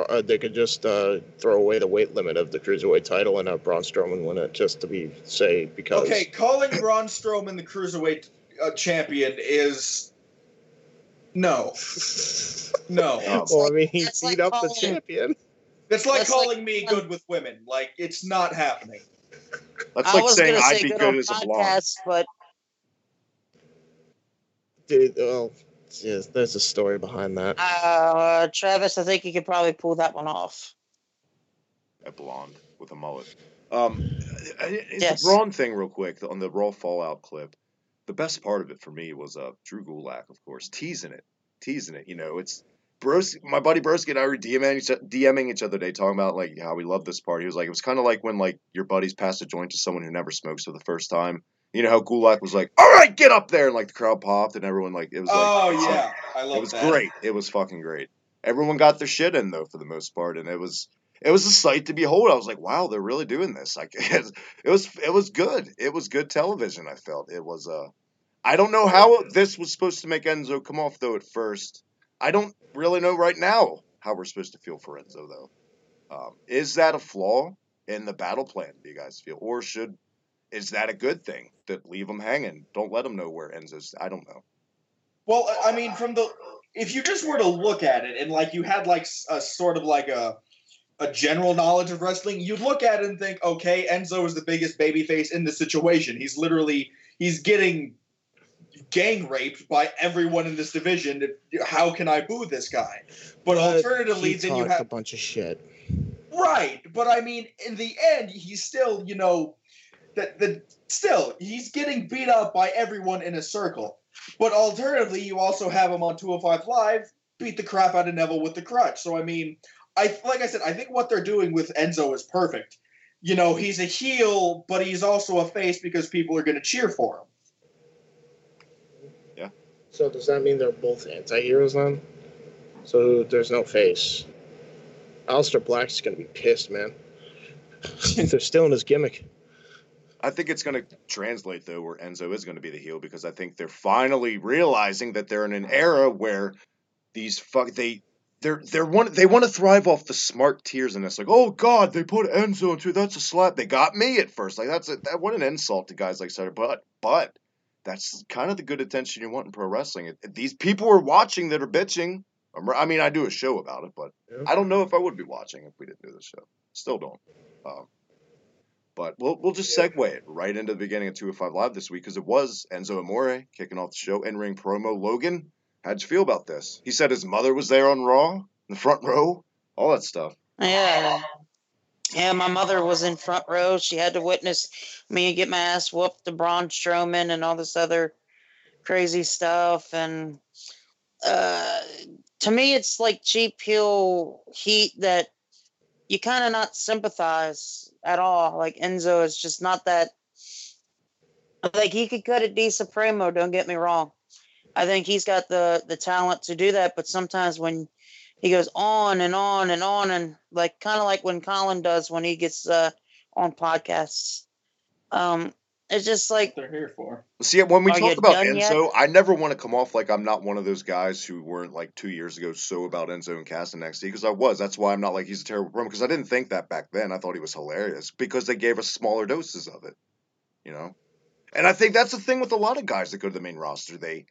away the weight limit of the Cruiserweight title and have Braun Strowman win it just to because. Okay, calling Braun Strowman the Cruiserweight champion is... No. Well, I mean, he beat up the champion. It's like calling me good with women. Like, it's not happening. That's like saying I'd be good as a blonde. But Dude, well, yes, there's a story behind that. Travis, I think you could probably pull that one off. A blonde with a mullet. Yes. The Braun thing, real quick, on the Raw Fallout clip. The best part of it for me was Drew Gulak, of course, teasing it. It's my buddy Broski and I were DMing each other today, talking about like how we love this part. He was like, it was kind of like when like your buddies pass a joint to someone who never smokes for the first time. You know how Gulak was like, "All right, get up there," and like the crowd popped and everyone like it was. Oh yeah, I love that. It was great. It was fucking great. Everyone got their shit in though for the most part, and it was a sight to behold. I was like, wow, they're really doing this. Like it was good. It was good television. I felt it was. I don't know how this was supposed to make Enzo come off though at first. I don't really know right now how we're supposed to feel for Enzo, though. Is that a flaw in the battle plan, do you guys feel? Or is that a good thing? That leave him hanging? Don't let him know where Enzo's... I don't know. Well, I mean, if you just were to look at it and, like, you had, like, a sort of, like, a general knowledge of wrestling, you'd look at it and think, okay, Enzo is the biggest babyface in the situation. He's getting gang raped by everyone in this division. How can I boo this guy? But alternatively, then you have a bunch of shit. Right, but I mean, in the end, he's still, he's getting beat up by everyone in a circle. But alternatively, you also have him on 205 Live beat the crap out of Neville with the crutch. So I mean, like I said, I think what they're doing with Enzo is perfect. He's a heel, but he's also a face because people are going to cheer for him. So does that mean they're both anti-heroes then? So there's no face. Aleister Black's going to be pissed, man. They're still in his gimmick. I think it's going to translate, though, where Enzo is going to be the heel, because I think they're finally realizing that they're in an era where these they want to thrive off the smart tears in this. Like, oh God, they put Enzo into that's a slap. They got me at first. Like what an insult to guys like Sutter. But that's kind of the good attention you want in pro wrestling. These people are watching that are bitching. I mean, I do a show about it, but I don't know if I would be watching if we didn't do this show. Still don't. But we'll just segue it right into the beginning of 205 Live this week, because it was Enzo Amore kicking off the show, in-ring promo. Logan, how'd you feel about this? He said his mother was there on Raw, in the front row, all that stuff. Yeah. Yeah, my mother was in front row. She had to witness me get my ass whooped to Braun Strowman and all this other crazy stuff. And uh, to me, it's like cheap heel heat that you kind of not sympathize at all. Like Enzo is just not that. Like he could cut a decent promo. Don't get me wrong. I think he's got the talent to do that. But sometimes when he goes on and on and on and like kind of like when Colin does when he gets on podcasts. Um, it's just like They're here for. See, when we Are you talk about done yet? Enzo, I never want to come off like I'm not one of those guys who weren't like 2 years ago so about Enzo and Cass and NXT because I was. That's why I'm not like he's a terrible promo because I didn't think that back then. I thought he was hilarious because they gave us smaller doses of it, you know. And I think that's the thing with a lot of guys that go to the main roster. They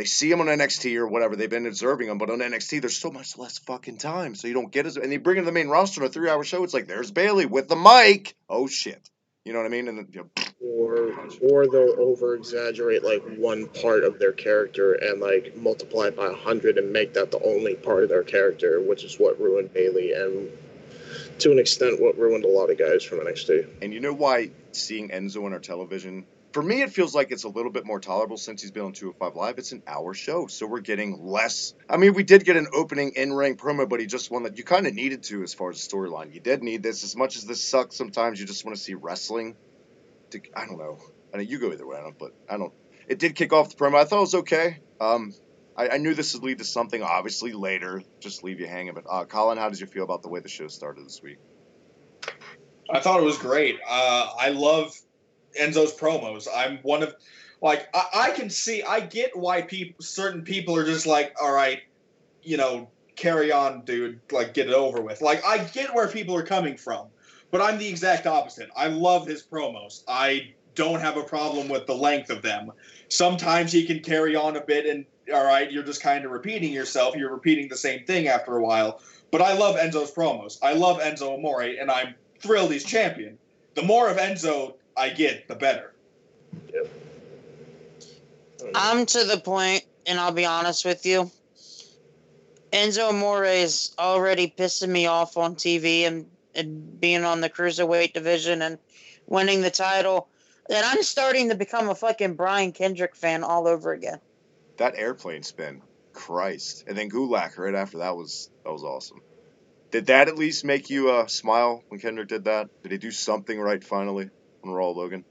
see him on NXT or whatever. They've been observing him, but on NXT there's so much less fucking time, so you don't get as. And they bring him to the main roster on a 3-hour show. It's like there's Bailey with the mic. Oh shit, you know what I mean? And you know, Or they'll over exaggerate like one part of their character and like multiply it by 100 and make that the only part of their character, which is what ruined Bailey and to an extent what ruined a lot of guys from NXT. And you know why seeing Enzo on our television, for me, it feels like it's a little bit more tolerable since he's been on 205 Live. It's an hour show, so we're getting less. I mean, we did get an opening in-ring promo, but he just one that you kind of needed to as far as storyline. You did need this. As much as this sucks, sometimes you just want to see wrestling. I don't know. I mean, you go either way, but I don't. It did kick off the promo. I thought it was okay. I knew this would lead to something, obviously, later. Just leave you hanging. But, Colin, how did you feel about the way the show started this week? I thought it was great. I love Enzo's promos. I'm one of, like, I can see, I get why certain people are just like, all right, you know, carry on, dude, like, get it over with. Like, I get where people are coming from, but I'm the exact opposite. I love his promos. I don't have a problem with the length of them. Sometimes he can carry on a bit and, all right, you're just kind of repeating yourself. You're repeating the same thing after a while. But I love Enzo's promos. I love Enzo Amore, and I'm thrilled he's champion. The more of Enzo I get, the better. Yep. I'm to the point, and I'll be honest with you. Enzo Amore is already pissing me off on TV and being on the Cruiserweight division and winning the title. And I'm starting to become a fucking Brian Kendrick fan all over again. That airplane spin, Christ. And then Gulak right after that was awesome. Did that at least make you smile when Kendrick did that? Did he do something right finally on Raw, Logan?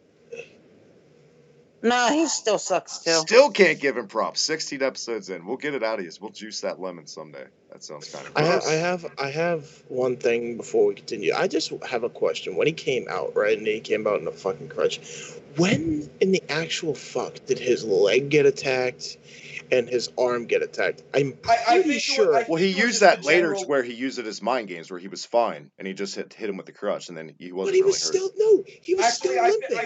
No, he still sucks too. Still can't give him props. 16 episodes in. We'll get it out of you. We'll juice that lemon someday. That sounds kind of gross. I have one thing before we continue. I just have a question. When he came out, right, and he came out in a fucking crutch, when in the actual fuck did his leg get attacked and his arm get attacked? I'm pretty sure. Well, he used that later to where he used it as mind games, where he was fine and he just hit him with the crutch, and then he wasn't. But he really was hurt. still no. He was Actually, still limping. I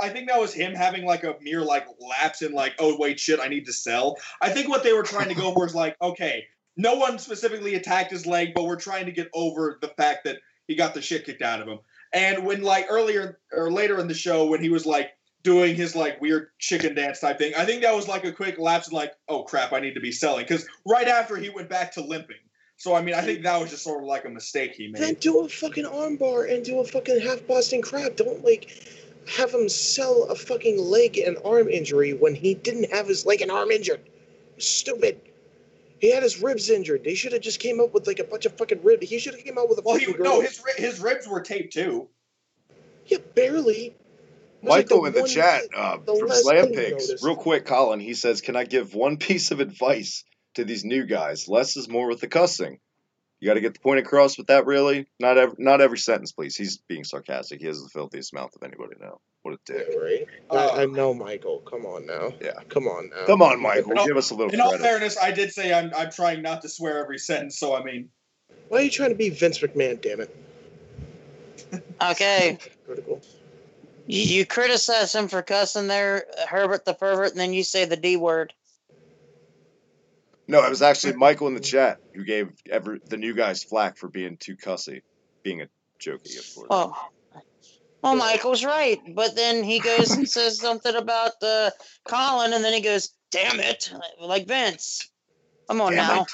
think that was him having like a mere like lapse in like, oh wait, shit, I need to sell. I think what they were trying to go for is like, okay, no one specifically attacked his leg, but we're trying to get over the fact that he got the shit kicked out of him. And when like earlier or later in the show when he was like doing his like weird chicken dance type thing, I think that was like a quick lapse in like, oh crap, I need to be selling, because right after he went back to limping. So I mean, I think that was just sort of like a mistake he made. Then do a fucking armbar and do a fucking half Boston crab. Don't like have him sell a fucking leg and arm injury when he didn't have his leg and arm injured. Stupid. He had his ribs injured. They should have just came up with like a bunch of fucking ribs. He should have came out with a fucking girl. No, his ribs were taped too. Yeah, barely. Michael in the chat from Slam Pigs. Real quick, Colin, he says, can I give one piece of advice to these new guys? Less is more with the cussing. You got to get the point across with that, really. Not every sentence, please. He's being sarcastic. He has the filthiest mouth of anybody now. What a dick. Yeah, right? I know, Michael. Come on now. Yeah. Come on now. Come on, Michael. Give us a little credit. In all fairness, I did say I'm trying not to swear every sentence, so I mean. Why are you trying to be Vince McMahon, damn it? Okay. Critical. You criticize him for cussing there, Herbert the pervert, and then you say the D word. No, it was actually Michael in the chat who gave the new guys flack for being too cussy. Being a jokey, of course. Oh. Well, Michael's right, but then he goes and says something about Colin, and then he goes, damn it, like Vince. Come on Damn now.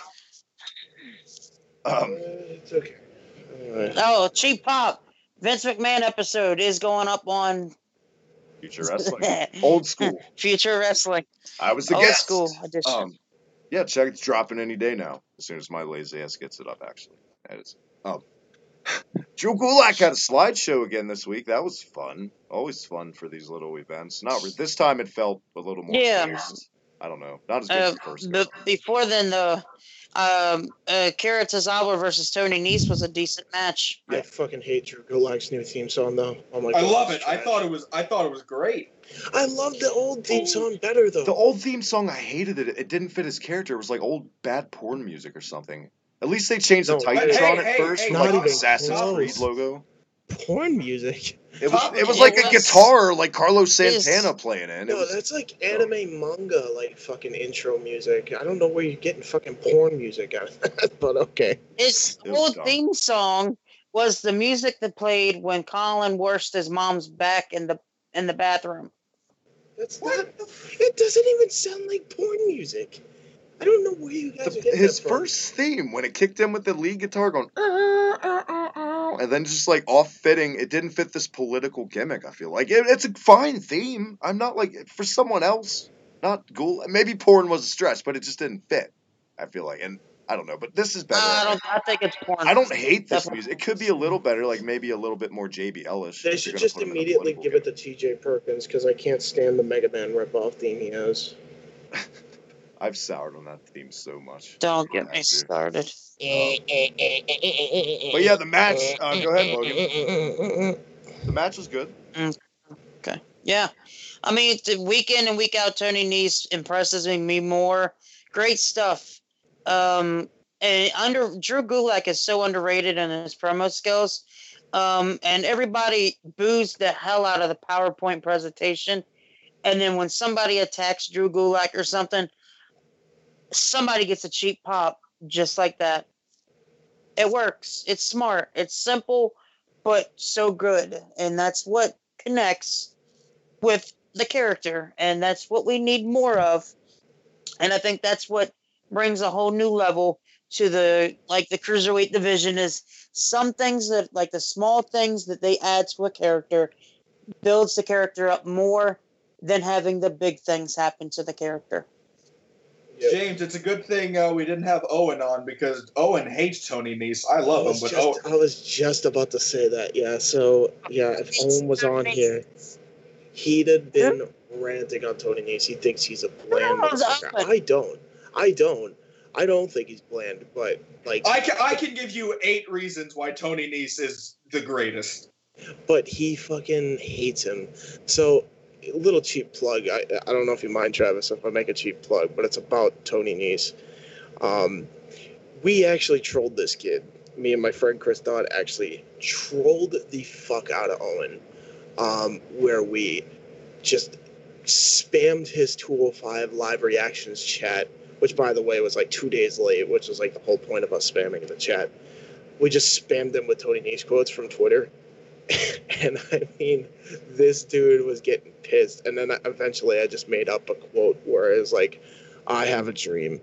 it. It's okay. Oh, Cheap Pop. Vince McMahon episode is going up on Future Wrestling. Old school. Future Wrestling. I was the Old guest. school edition. Yeah, check. It's dropping any day now. As soon as my lazy ass gets it up, actually. Drew Gulak had a slideshow again this week. That was fun. Always fun for these little events. This time it felt a little more forced. I don't know. Not as good as the first go. Before then, the Kara Tozawa versus Tony Nese was a decent match. I fucking hate Drew Gulak's new theme song though. Oh my God, I love it. I thought it was great. I love the old theme song better though. The old theme song, I hated it. It didn't fit his character. It was like old bad porn music or something. At least they changed the Titantron at first with like the Assassin's Creed logo. Porn music. It was like a guitar, like Carlos Santana playing it. No, that's like anime manga, like fucking intro music. I don't know where you're getting fucking porn music out of that, but okay. His old theme song was the music that played when Colin washed his mom's back in the bathroom. That's not. It doesn't even sound like porn music. I don't know where you guys are getting his that from. first theme, when it kicked in with the lead guitar going, and then just like off-fitting, it didn't fit this political gimmick, I feel like. It's a fine theme. I'm not like, for someone else, not Ghoul. Maybe porn was a stretch, but it just didn't fit, I feel like. And I don't know, but this is better. I think it's porn. I don't hate this music. It could be a little better, like maybe a little bit more JBL-ish. They should just immediately give it to TJ Perkins, because I can't stand the Mega Man ripoff theme he has. I've soured on that theme so much. Don't get me started. But yeah, the match. Go ahead, Logan. The match was good. Okay. Yeah. I mean, week in and week out, Tony Nese impresses me more. Great stuff. And Drew Gulak is so underrated in his promo skills. And everybody boos the hell out of the PowerPoint presentation. And then when somebody attacks Drew Gulak or something, somebody gets a cheap pop just like that. It works. It's smart. It's simple, but so good. And that's what connects with the character. And that's what we need more of. And I think that's what brings a whole new level to the Cruiserweight division, is some things that, like the small things that they add to a character, builds the character up more than having the big things happen to the character. James, it's a good thing we didn't have Owen on, because Owen hates Tony Nese. I love him, but I was just about to say that. Yeah, so if Owen was on here, he'd have been ranting on Tony Nese. He thinks he's a bland motherfucker. I don't think he's bland, but like I can give you 8 reasons why Tony Nese is the greatest. But he fucking hates him. So, a little cheap plug. I don't know if you mind, Travis, if I make a cheap plug, but it's about Tony Nese. We actually trolled this kid. Me and my friend Chris Dodd actually trolled the fuck out of Owen, where we just spammed his 205 live reactions chat, which, by the way, was like 2 days late, which was like the whole point of us spamming the chat. We just spammed him with Tony Nese quotes from Twitter. And I mean, this dude was getting pissed. And then eventually I just made up a quote where it was like, I have a dream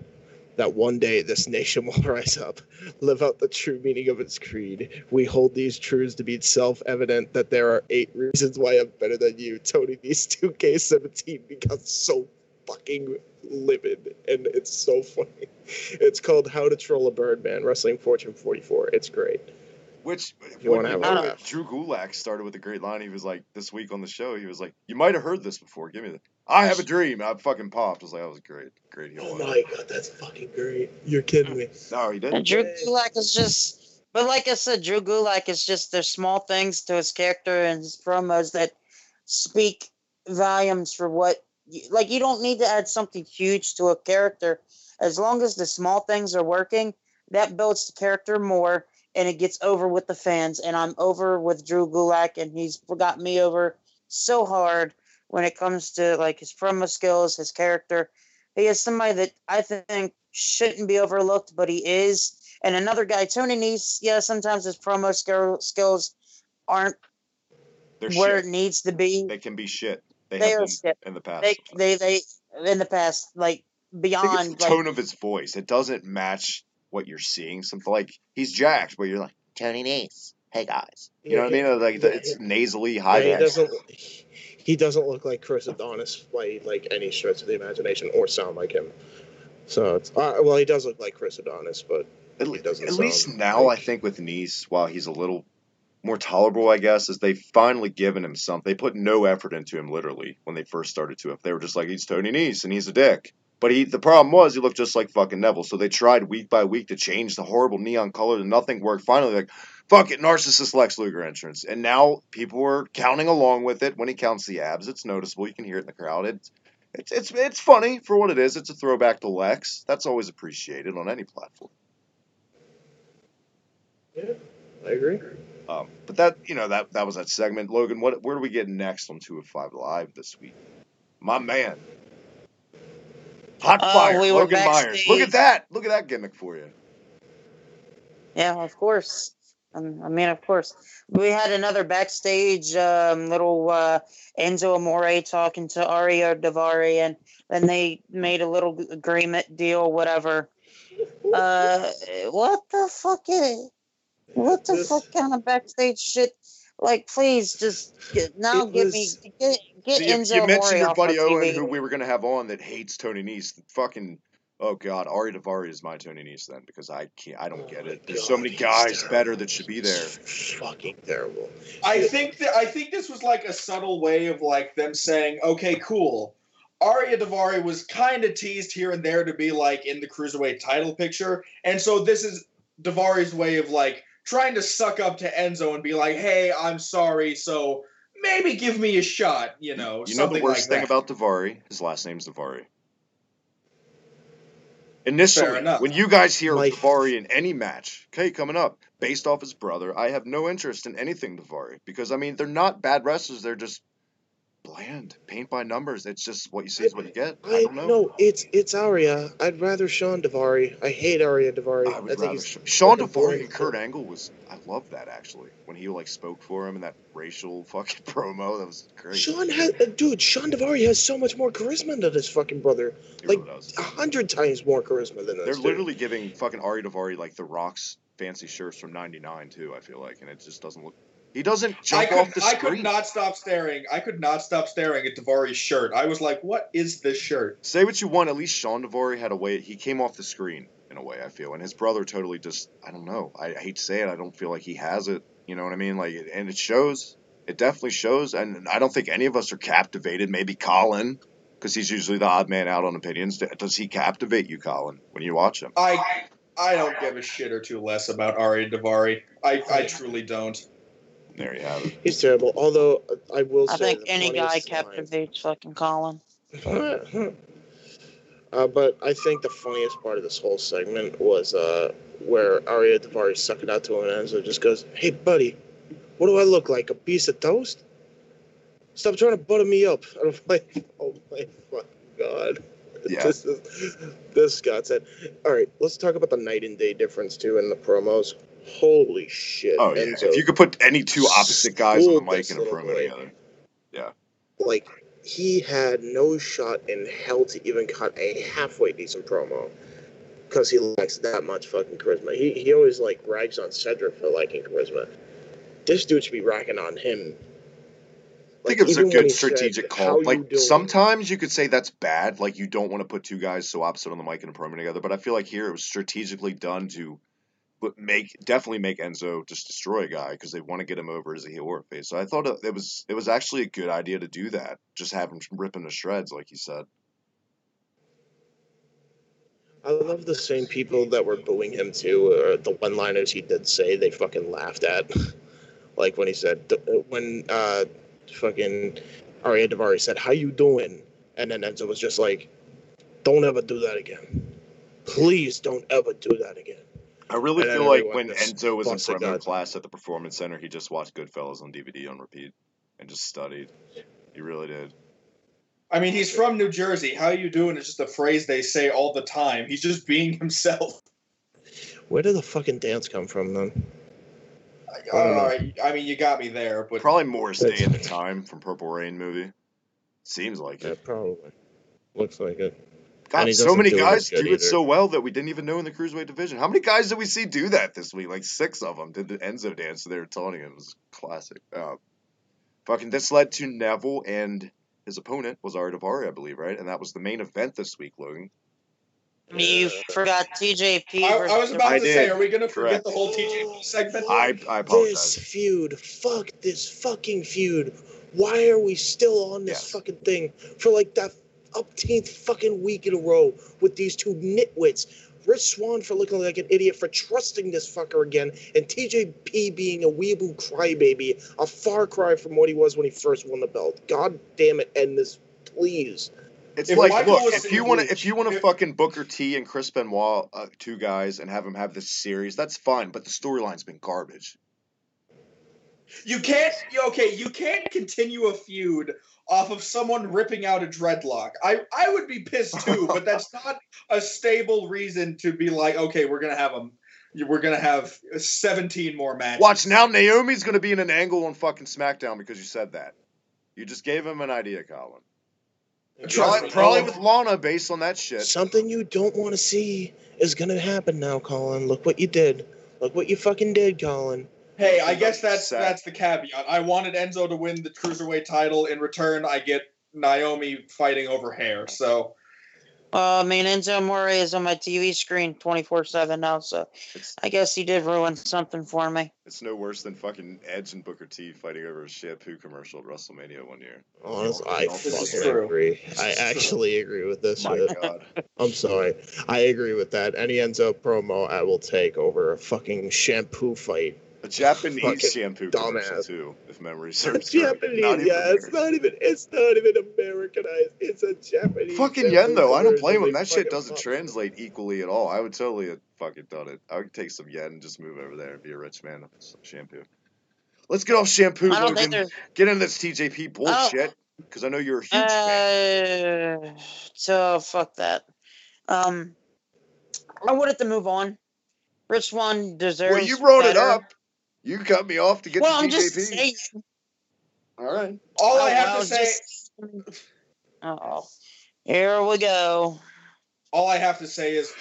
that one day this nation will rise up, live out the true meaning of its creed. We hold these truths to be self-evident that there are 8 reasons why I'm better than you. Tony Nese 2K17 becomes so fucking livid, and it's so funny. It's called How to Troll a Birdman, Wrestling Fortune 44. It's great. Which, you want to have a laugh. Drew Gulak started with a great line. He was like, this week on the show, he was like, you might have heard this before. Give me that. I have a dream. I fucking popped. I was like, that was great. Great. Oh my God, that's fucking great. You're kidding me. No, he didn't. Drew Gulak is just, but like I said, Drew Gulak is just, there's small things to his character and his promos that speak volumes for what, like, you don't need to add something huge to a character. As long as the small things are working, that builds the character more. And it gets over with the fans. And I'm over with Drew Gulak, and he's got me over so hard when it comes to like his promo skills, his character. He is somebody that I think shouldn't be overlooked, but he is. And another guy, Tony Nese, yeah, sometimes his promo skills aren't where it needs to be. They can be shit. They are shit in the past. They in the past, like beyond. I think it's the tone of his voice. It doesn't match what you're seeing. Something like he's jacked, but you're like, Tony Nese. Hey guys. You Yeah, know what I mean? Like it's nasally, high he pitched. doesn't look like Chris Adonis by like any stretch of the imagination, or sound like him. So it's well, he does look like Chris Adonis, but he doesn't At sound least now, like... I think with Nese, while he's a little more tolerable, I guess, is they've finally given him something. They put no effort into him, literally, when they first started to him. They were just like, he's Tony Nese, and he's a dick. But the problem was, he looked just like fucking Neville. So they tried week by week to change the horrible neon color, and nothing worked. Finally, like, fuck it, narcissist Lex Luger entrance. And now people were counting along with it. When he counts the abs, it's noticeable. You can hear it in the crowd. It's funny for what it is. It's a throwback to Lex. That's always appreciated on any platform. Yeah, I agree. But that was that segment. Logan, where do we get next on 205 Live this week? My man. Hot fire, we were Logan Myers. backstage. Look at that. Look at that gimmick for you. Yeah, of course. I mean, of course. We had another backstage little Enzo Amore talking to Aria Davari, and then they made a little agreement deal, whatever. What the fuck is... What the fuck kind of backstage shit? Like, please, just get Enzo You mentioned Amore your off my buddy Owen, TV. who we were going to have on, that hates Tony Nese. Fucking, oh God, Ari Davari is my Tony Nese then, because I don't get it. There's so many guys better that should be there. It's fucking terrible. I think this was like a subtle way of like them saying, okay, cool. Arya Davari was kind of teased here and there to be like in the Cruiserweight title picture, and so this is Davari's way of like trying to suck up to Enzo and be like, hey, I'm sorry, so maybe give me a shot, You know something the worst like thing that. about Davari? His last name's Davari. Initially, Fair enough. when you guys hear Davari in any match, okay, coming up, based off his brother, I have no interest in anything Davari. Because, I mean, they're not bad wrestlers, they're just bland. Paint by numbers. It's just what you see is what you get. I don't know. No, it's Arya. I'd rather Sean Davari. I hate Arya Davari. I would think rather he's Sean fucking Davari boring. and Kurt Angle was... I love that, actually. When he, like, spoke for him in that racial fucking promo. That was great. Sean Davari has so much more charisma than his fucking brother. He Like, really does. 100 times more charisma than this. They're literally giving fucking Ari Davari, like, The Rock's fancy shirts from 99, too, I feel like. And it just doesn't look... He doesn't jump off the screen. I could not stop staring. I could not stop staring at Davari's shirt. I was like, what is this shirt? Say what you want, at least Sean Davari had a way... He came off the screen, in a way, I feel. And his brother totally just... I don't know. I hate to say it. I don't feel like he has it. You know what I mean? Like, and it shows. It definitely shows. And I don't think any of us are captivated. Maybe Colin, because he's usually the odd man out on opinions. Does he captivate you, Colin, when you watch him? I don't give a shit or two less about Ari Davari. I truly don't. There you have it. He's terrible. Although, I will say... I think any guy captivates fucking Colin. But I think the funniest part of this whole segment was where Arya Davari sucked it out to him, and Enzo just goes, "Hey, buddy, what do I look like, a piece of toast? Stop trying to butter me up." And I'm like, oh my fucking God. Yeah. This got said. All right, let's talk about the night and day difference, too, in the promos. Holy shit. Oh, yeah. Enzo, If you could put any two opposite guys on the mic this in a little promo boy. together. Yeah. Like, he had no shot in hell to even cut a halfway decent promo. Because he lacks that much fucking charisma. He always, like, rags on Cedric for liking charisma. This dude should be racking on him. I think it was a good strategic call. Like, sometimes you could say that's bad. Like, you don't want to put two guys so opposite on the mic in a promo together. But I feel like here it was strategically done to definitely make Enzo just destroy a guy because they want to get him over as a heel or a face. So I thought it was actually a good idea to do that. Just have him rip him to shreds, like you said. I love the same people that were booing him too, or the one-liners he did say they fucking laughed at. Like when he said, fucking Arya Davari said, "How you doing?" And then Enzo was just like, "Don't ever do that again. Please don't ever do that again." I really feel like when Enzo was in promo class at the Performance Center, he just watched Goodfellas on DVD on repeat and just studied. He really did. I mean, he's from New Jersey. How you doing is just a phrase they say all the time. He's just being himself. Where did the fucking dance come from, then? I mean, you got me there, but probably Morris Day at the time from Purple Rain movie. Seems like it. Probably. Looks like it. God, he so doesn't many do it guys good do it either. so well that we didn't even know in the Cruiserweight division. How many guys did we see do that this week? Like 6 of them did the Enzo dance. So they were taunting him. It was classic. Fucking this led to Neville and his opponent was Ardavari, I believe, right? And that was the main event this week, Logan. You forgot TJP versus. I was about I to say, did. are we gonna forget Correct. the whole TJP segment? I This apologize. feud. Fuck this fucking feud. Why are we still on this Yes. fucking thing for like that upteenth fucking week in a row with these two nitwits? Rich Swann for looking like an idiot for trusting this fucker again, and TJP being a weeaboo crybaby, a far cry from what he was when he first won the belt. God damn it, end this, please. It's If like, Michael look, was if you want to if- fucking Booker T and Chris Benoit, 2 guys, and have them have this series, that's fine. But the storyline's been garbage. you can't continue a feud off of someone ripping out a dreadlock. I would be pissed too, but that's not a stable reason to be like, okay, we're gonna have 17 more matches. Watch now, Naomi's gonna be in an angle on fucking SmackDown because you said that. You just gave him an idea, Colin. Trust me, Probably no with Lana based on that shit. Something you don't want to see is gonna happen now, Colin. Look what you did. Look what you fucking did, Colin. Hey, I guess that's Sad. the caveat. I wanted Enzo to win the Cruiserweight title. In return, I get Naomi fighting over hair. So, I mean, Enzo Amore is on my TV screen 24/7 now, so I guess he did ruin something for me. It's no worse than fucking Edge and Booker T fighting over a shampoo commercial at WrestleMania one year. Honestly, I This is fucking true. agree. This I is true. actually agree with this My shit. God. I'm sorry. I agree with that. Any Enzo promo I will take over a fucking shampoo fight. A Japanese Fucking shampoo commercial dumbass. too, if memory serves right. Japanese, Not even yeah. It's not even Americanized. It's a Japanese. fucking shampoo yen though. I don't version. blame They him. That shit fucking doesn't fuck. translate equally at all. I would totally have fucking done it. I would take some yen and just move over there and be a rich man with some shampoo. Let's get off shampoo, I don't think Logan. there's. Get into this TJP bullshit because I know you're a huge fan. So fuck that. I wanted to move on. Rich Swann deserves. Well, you brought it better. up. You cut me off to get Well, to I'm just TJP. saying. All right. all I Oh, have well, to say, Oh, here we go. all I have to say is,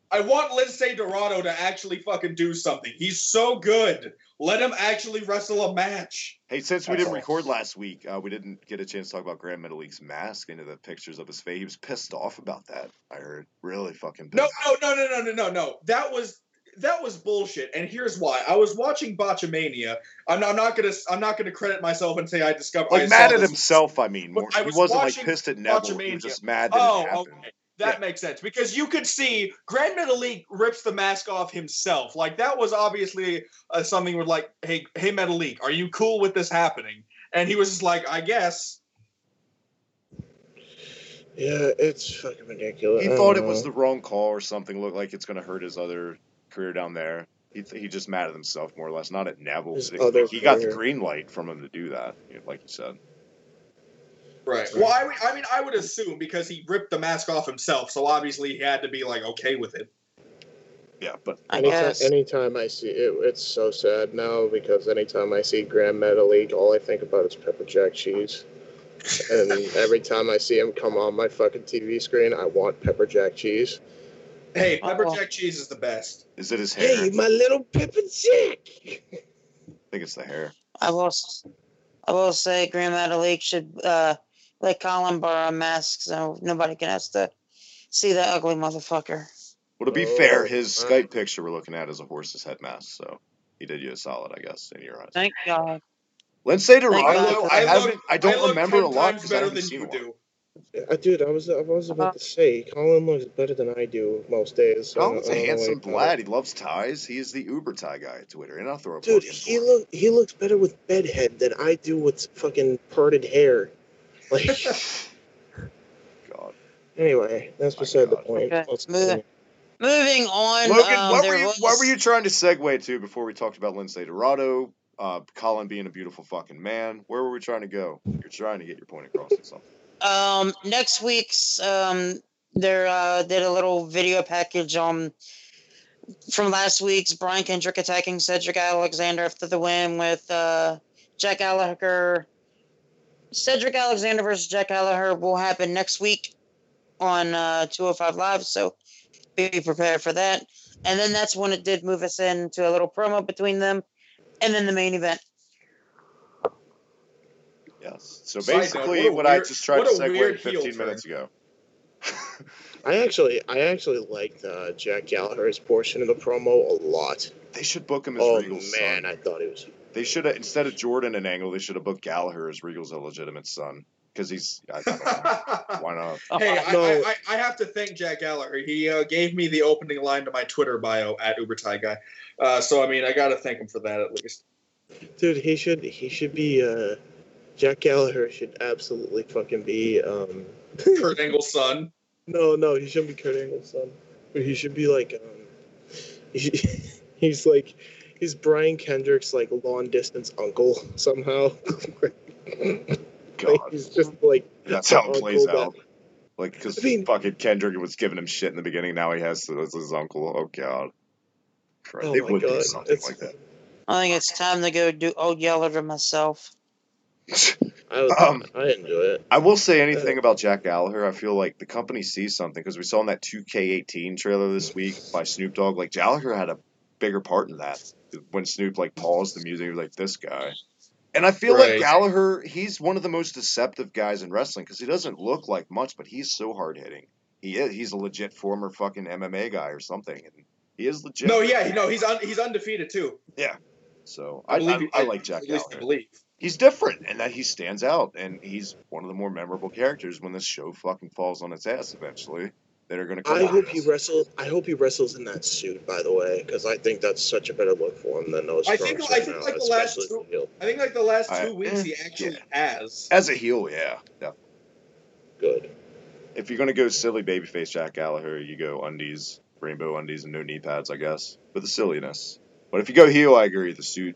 I want Lindsay Dorado to actually fucking do something. He's so good. Let him actually wrestle a match. Hey, since we That's didn't all. record last week, we didn't get a chance to talk about Grand Metalik mask into the pictures of his face. He was pissed off about that. I heard really fucking pissed. No. That was bullshit. And here's why. I was watching Botchamania. I'm not gonna credit myself and say I discovered. Like I mad saw at this. himself. I mean, But more. I He was wasn't like watching pissed at Neville. He was Botchamania. just mad that it happened. Okay. That makes sense because you could see Grand Metalik rips the mask off himself. Like that was obviously something with like, hey Metalik, are you cool with this happening? And he was just like, I guess. Yeah, it's fucking ridiculous. He thought it was the wrong call or something. Looked like it's going to hurt his other career down there. He just mad at himself more or less, not at Neville. His He other got the career. green light from him to do that, like you said. Right. Well, I mean, I would assume because he ripped the mask off himself, so obviously he had to be like okay with it. Yeah, but I guess. Anytime I see it, it's so sad now because anytime I see Grand Metalik, all I think about is pepper jack cheese. And every time I see him come on my fucking TV screen, I want pepper jack cheese. Hey, pepper jack cheese is the best. is it his hair? Hey, my little pepper jack. I think it's the hair. I will say Grand Metalik should let Colin borrow a mask so nobody can have to see that ugly motherfucker. Well, to be fair, his Skype picture we're looking at is a horse's head mask, so he did you a solid, I guess, in your eyes. Thank God. Lindsay Dorado, God. I don't look remember 10 a lot times because I better haven't than seen you a lot. do. Dude, I was about to say, Colin looks better than I do most days. So Colin's I a don't know handsome why lad. He loves ties. He is the Uber tie guy at Twitter, and I'll throw a Dude, plug in for him. he looks better with bedhead than I do with fucking parted hair. Like, God. anyway, that's beside the God. point. Okay. Let's continue. Moving on. Logan, what there were you trying to segue to before we talked about Lindsay Dorado, Colin being a beautiful fucking man? Where were we trying to go? You're trying to get your point across and something. Next week's there did a little video package from last week's Brian Kendrick attacking Cedric Alexander after the win with Jack Gallagher. Cedric Alexander versus Jack Gallagher will happen next week. on 205 Live, so be prepared for that. And then that's when it did move us into a little promo between them, and then the main event. Yes. So Side note, basically, what I just tried to segue 15 minutes ago. I actually liked Jack Gallagher's portion of the promo a lot. They should book him as Regal's son. I thought he was. They should have, instead of Jordan and Angle, they should have booked Gallagher as Regal's illegitimate son. Because he's, I don't know. Why not? Hey, No. I have to thank Jack Gallagher. He gave me the opening line to my Twitter bio at UberTieGuy. So, I mean, I got to thank him for that at least. Dude, he should be, Jack Gallagher should absolutely fucking be, Kurt Angle's son. No, he shouldn't be Kurt Angle's son. But he should be like, he's Brian Kendrick's, like, long-distance uncle, somehow. God. Like, he's just, like... That's how it plays out. Like, because fucking Kendrick was giving him shit in the beginning, now he has his uncle. Oh, God. Oh, they my would God. do something like that. I think it's time to go do Old Yeller myself. I enjoy it. I will say anything about Jack Gallagher. I feel like the company sees something because we saw in that 2K18 trailer this week by Snoop Dogg. Like Gallagher had a bigger part in that. When Snoop like paused the music, he was like, "This guy." And I feel like Gallagher, he's one of the most deceptive guys in wrestling because he doesn't look like much, but he's so hard hitting. He's a legit former fucking MMA guy or something, and he is legit. No, he's undefeated too. Yeah. So I like Jack Gallagher. He's different in that he stands out, and he's one of the more memorable characters when this show fucking falls on its ass eventually. That are going to come. I hope he wrestles in that suit, by the way, because I think that's such a better look for him than those. I think like the last 2 weeks he actually has as a heel, yeah, definitely. Good. If you're going to go silly babyface Jack Gallagher, you go undies, rainbow undies, and no knee pads, I guess, for the silliness. But if you go heel, I agree. The suit.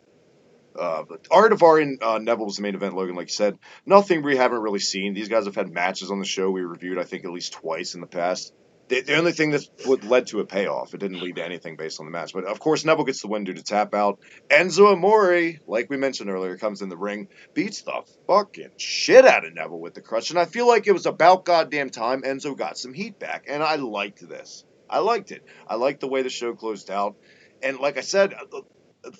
Art of Ari and Neville was the main event, Logan, like you said. Nothing we haven't really seen. These guys have had matches on the show we reviewed, I think, at least twice in the past. The only thing that led to a payoff, it didn't lead to anything based on the match. But, of course, Neville gets the win due to tap out. Enzo Amore, like we mentioned earlier, comes in the ring, beats the fucking shit out of Neville with the crutch. And I feel like it was about goddamn time Enzo got some heat back. And I liked this. I liked it. I liked the way the show closed out. And like I said, at the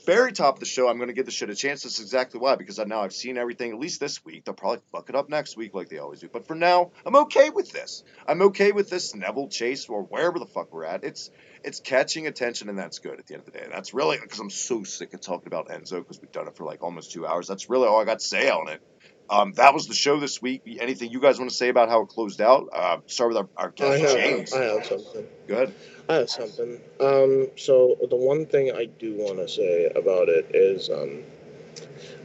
very top of the show, I'm going to give the shit a chance. That's exactly why, because now I've seen everything, at least this week. They'll probably fuck it up next week like they always do. But for now, I'm okay with this. I'm okay with this Neville chase or wherever the fuck we're at. It's catching attention, and that's good at the end of the day. And that's really, because I'm so sick of talking about Enzo, because we've done it for like almost 2 hours. That's really all I got to say on it. That was the show this week. Anything you guys want to say about how it closed out? Start with our guest, James. I have something. Go ahead. I have something. So the one thing I do want to say about it is,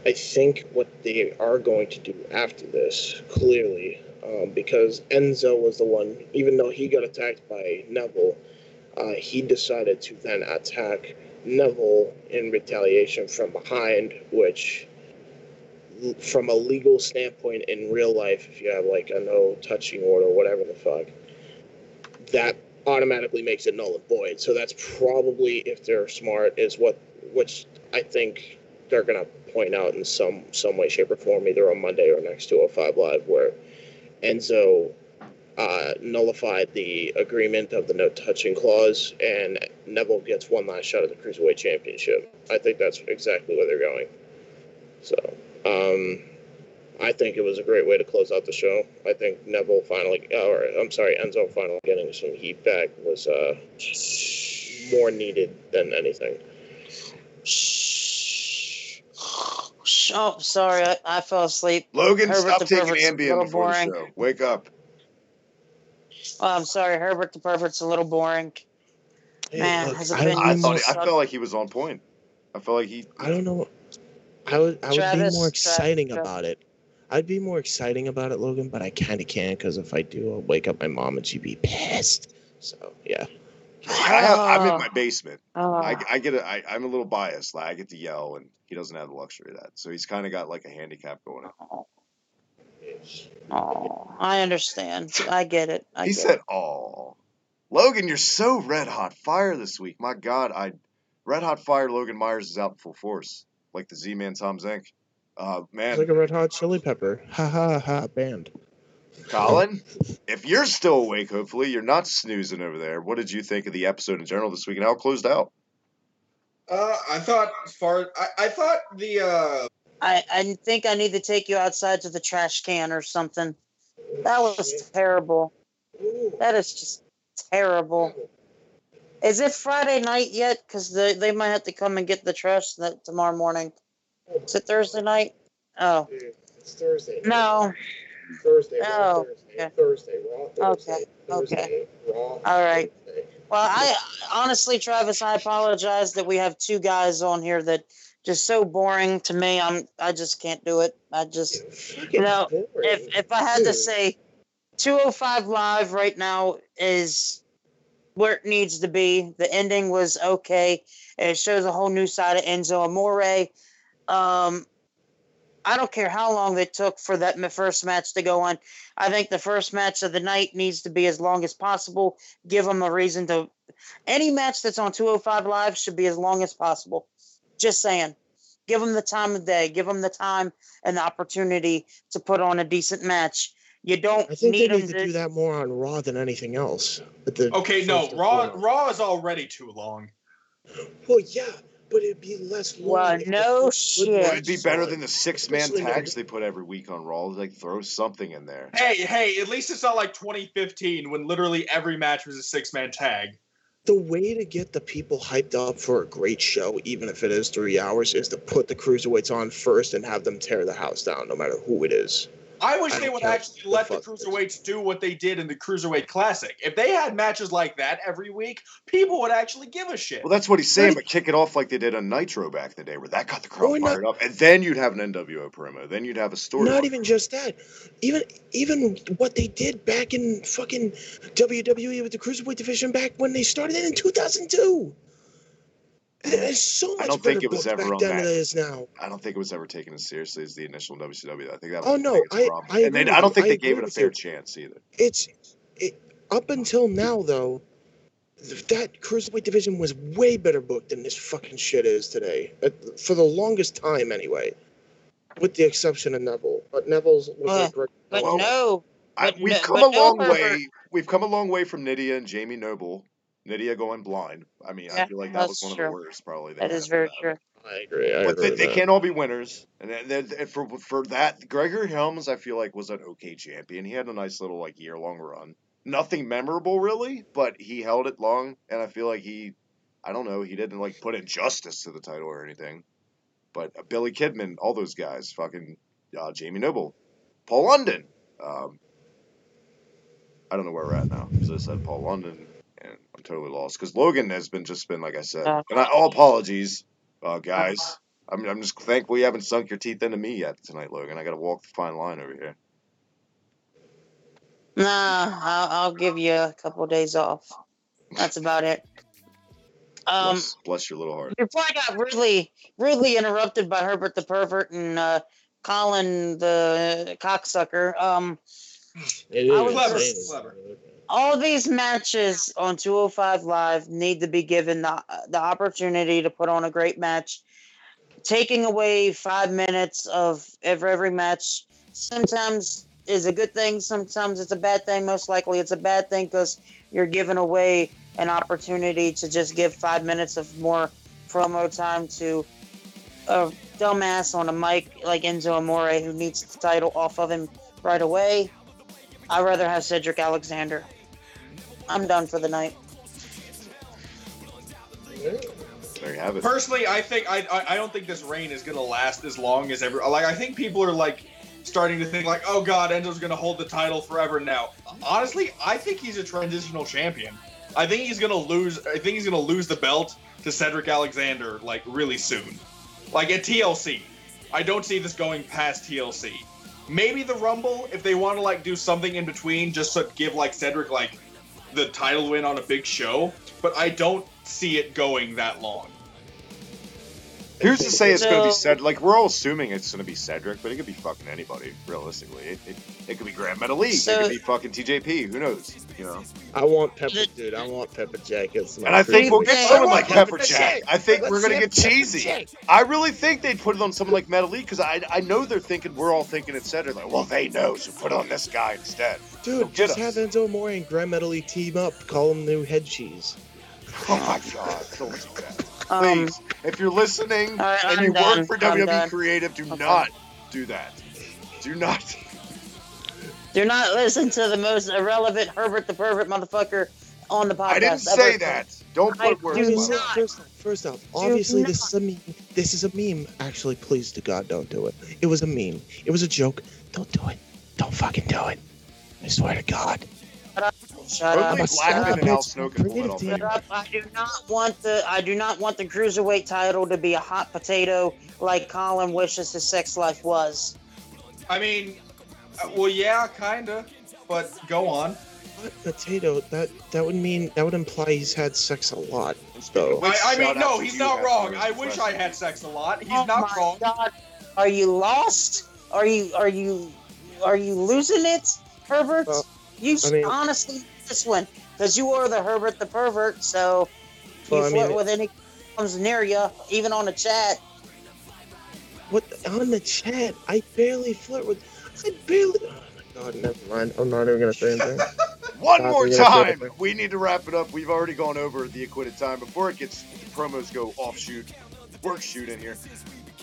I think what they are going to do after this, clearly, because Enzo was the one, even though he got attacked by Neville, he decided to then attack Neville in retaliation from behind, which, from a legal standpoint in real life, if you have like a no touching order, whatever the fuck, that automatically makes it null and void. So that's probably, if they're smart, which I think they're gonna point out in some way, shape, or form, either on Monday or next 205 Live, where Enzo nullified the agreement of the no touching clause, and Neville gets one last shot at the Cruiserweight Championship. I think that's exactly where they're going. So, I think it was a great way to close out the show. I think Enzo finally getting some heat back was more needed than anything. Oh, sorry, I fell asleep. Logan, stop taking Ambien before the show. Wake up. Oh, I'm sorry, Herbert the Pervert's a little boring. Hey, Man, look, has it been? I felt like he was on point. I felt like he. I don't know. I would be more exciting about it. I'd be more exciting about it, Logan, but I kind of can't, because if I do, I'll wake up my mom and she'd be pissed. So, yeah. I'm in my basement. I get it. I'm a little biased. Like, I get to yell, and he doesn't have the luxury of that. So he's kind of got like a handicap going on. Oh, I understand. I get it. He said, "Oh, Logan, you're so red hot fire this week. My God, red hot fire. Logan Myers is out in full force, like the Z-Man Tom Zenk. Man, it's like a Red Hot Chili Pepper. Ha ha ha. Band. Colin, if you're still awake, hopefully you're not snoozing over there. What did you think of the episode in general this week and how it closed out? I thought I thought the I think I need to take you outside to the trash can or something. That was terrible. That is just terrible. Is it Friday night yet? Because they might have to come and get the trash tomorrow morning. Is it Thursday night? Oh. It's Thursday. No. Thursday. Oh. Thursday. Okay. Thursday. Raw Thursday. Okay. Thursday. Raw. All right. Thursday. Well, I honestly, Travis, I apologize that we have two guys on here that just so boring to me. I just can't do it. I just, if I had to say, 205 Live right now is where it needs to be. The ending was okay. It shows a whole new side of Enzo Amore. I don't care how long it took for that first match to go on. I think the first match of the night needs to be as long as possible. Give them a reason to. Any match that's on 205 Live should be as long as possible. Just saying. Give them the time of day. Give them the time and the opportunity to put on a decent match. You don't. I think need they need them to do that more on Raw than anything else. Raw is already too long. Well, yeah. But it'd be less long. Well, no shit. It'd be better than the 6-man tags they put every week on Raw. Like, throw something in there. Hey, at least it's not like 2015 when literally every match was a 6-man tag. The way to get the people hyped up for a great show, even if it is 3 hours, is to put the Cruiserweights on first and have them tear the house down, no matter who it is. I wish they would actually let the Cruiserweights do what they did in the Cruiserweight Classic. If they had matches like that every week, people would actually give a shit. Well, that's what he's saying, but kick it off like they did on Nitro back in the day, where that got the crowd fired up, and then you'd have an NWO promo, then you'd have a story. Not even just that. Even what they did back in fucking WWE with the Cruiserweight division back when they started it in 2002. There's so much I don't think it was back ever on then that. Than it is now. I don't think it was ever taken as seriously as the initial WCW. I think that was Oh no, I don't think they gave it a fair chance either. Up until now though, that Cruiserweight division was way better booked than this fucking shit is today. For the longest time anyway. With the exception of Neville. But Neville's was like we've come a long way. We've come a long way from Nydia and Jamie Noble. Nydia going blind. I mean, I feel like that was one of the worst, probably. That is very true. I agree. But they can't all be winners. And for that, Gregor Helms, I feel like, was an okay champion. He had a nice little year-long run. Nothing memorable, really, but he held it long. And I feel like he didn't put injustice to the title or anything. But Billy Kidman, all those guys, fucking Jamie Noble, Paul London. I don't know where we're at now because I said Paul London. And I'm totally lost because Logan has been like I said. And all apologies, guys. I'm just thankful you haven't sunk your teeth into me yet tonight, Logan. I got to walk the fine line over here. Nah, I'll give you a couple of days off. That's about it. Bless your little heart. Before I got rudely interrupted by Herbert the pervert and Colin the cocksucker. Clever. All these matches on 205 Live need to be given the opportunity to put on a great match. Taking away 5 minutes of every match sometimes is a good thing. Sometimes it's a bad thing. Most likely it's a bad thing because you're giving away an opportunity to just give 5 minutes of more promo time to a dumbass on a mic like Enzo Amore who needs the title off of him right away. I'd rather have Cedric Alexander. I'm done for the night. There you have it. Personally, I think I don't think this reign is gonna last as long as ever. I think people are starting to think oh god, Enzo's gonna hold the title forever now. Honestly, I think he's a transitional champion. I think he's gonna lose the belt to Cedric Alexander really soon. At TLC. I don't see this going past TLC. Maybe the Rumble if they want to do something in between just to give Cedric the title win on a big show, but I don't see it going that long. Who's to say it's going to be So- Cedric? Like, we're all assuming it's going to be Cedric, but it could be fucking anybody, realistically. It could be Grand Metalik. It So- could be fucking TJP. Who knows? You know? I want Pepper, dude. I want Pepper Jack. As my And I think we'll get Yeah. someone I like want Pepper Jack. I think we're going to get cheesy. I really think they'd put it on someone like Metalik because I know they're thinking, we're all thinking it's Cedric. Like, well, they know, so put on this guy instead. Dude, Don't get just us. have Enzo Amore and Grand Metalik team up. Call them new head cheese. Oh my God, don't do that. Um, Please, if you're listening all right, and I'm you done. work for I'm WWE done. Creative, do Okay. not do that. Do not. Do not listen to the most irrelevant Herbert the Pervert motherfucker on the podcast. I didn't say ever. that. Don't I put words do in my not. mouth. First off, obviously not. this is a meme. This is a meme. Actually, please to God, don't do it. It was a meme. It was a joke. Don't do it. Don't fucking do it. I swear to God. Shut up. Hopefully I'm Blackman and stop Al it. Snow can pull that off. Shut Shut up. I do not want the Cruiserweight title to be a hot potato like Colin wishes his sex life was. I mean, well, yeah, kinda, but go on. What potato? That would imply he's had sex a lot. So I mean, Shout no, out to he's you, not Heather, wrong. for I his wish wrestling. I had sex a lot. He's Oh not my wrong. God. Are you lost? Are you losing it, Herbert? Well, You I mean- honestly this one because you are the Herbert the pervert. So if you Well, I flirt mean- with any comes near you, even on the chat. what on the chat? I barely flirt with. I barely. Oh my God, never mind. I'm not even gonna say anything. One Stop, more you're gonna say time. anything. We need to wrap it up. We've already gone over the acquitted time. Before it gets the promos go offshoot, work shoot in here.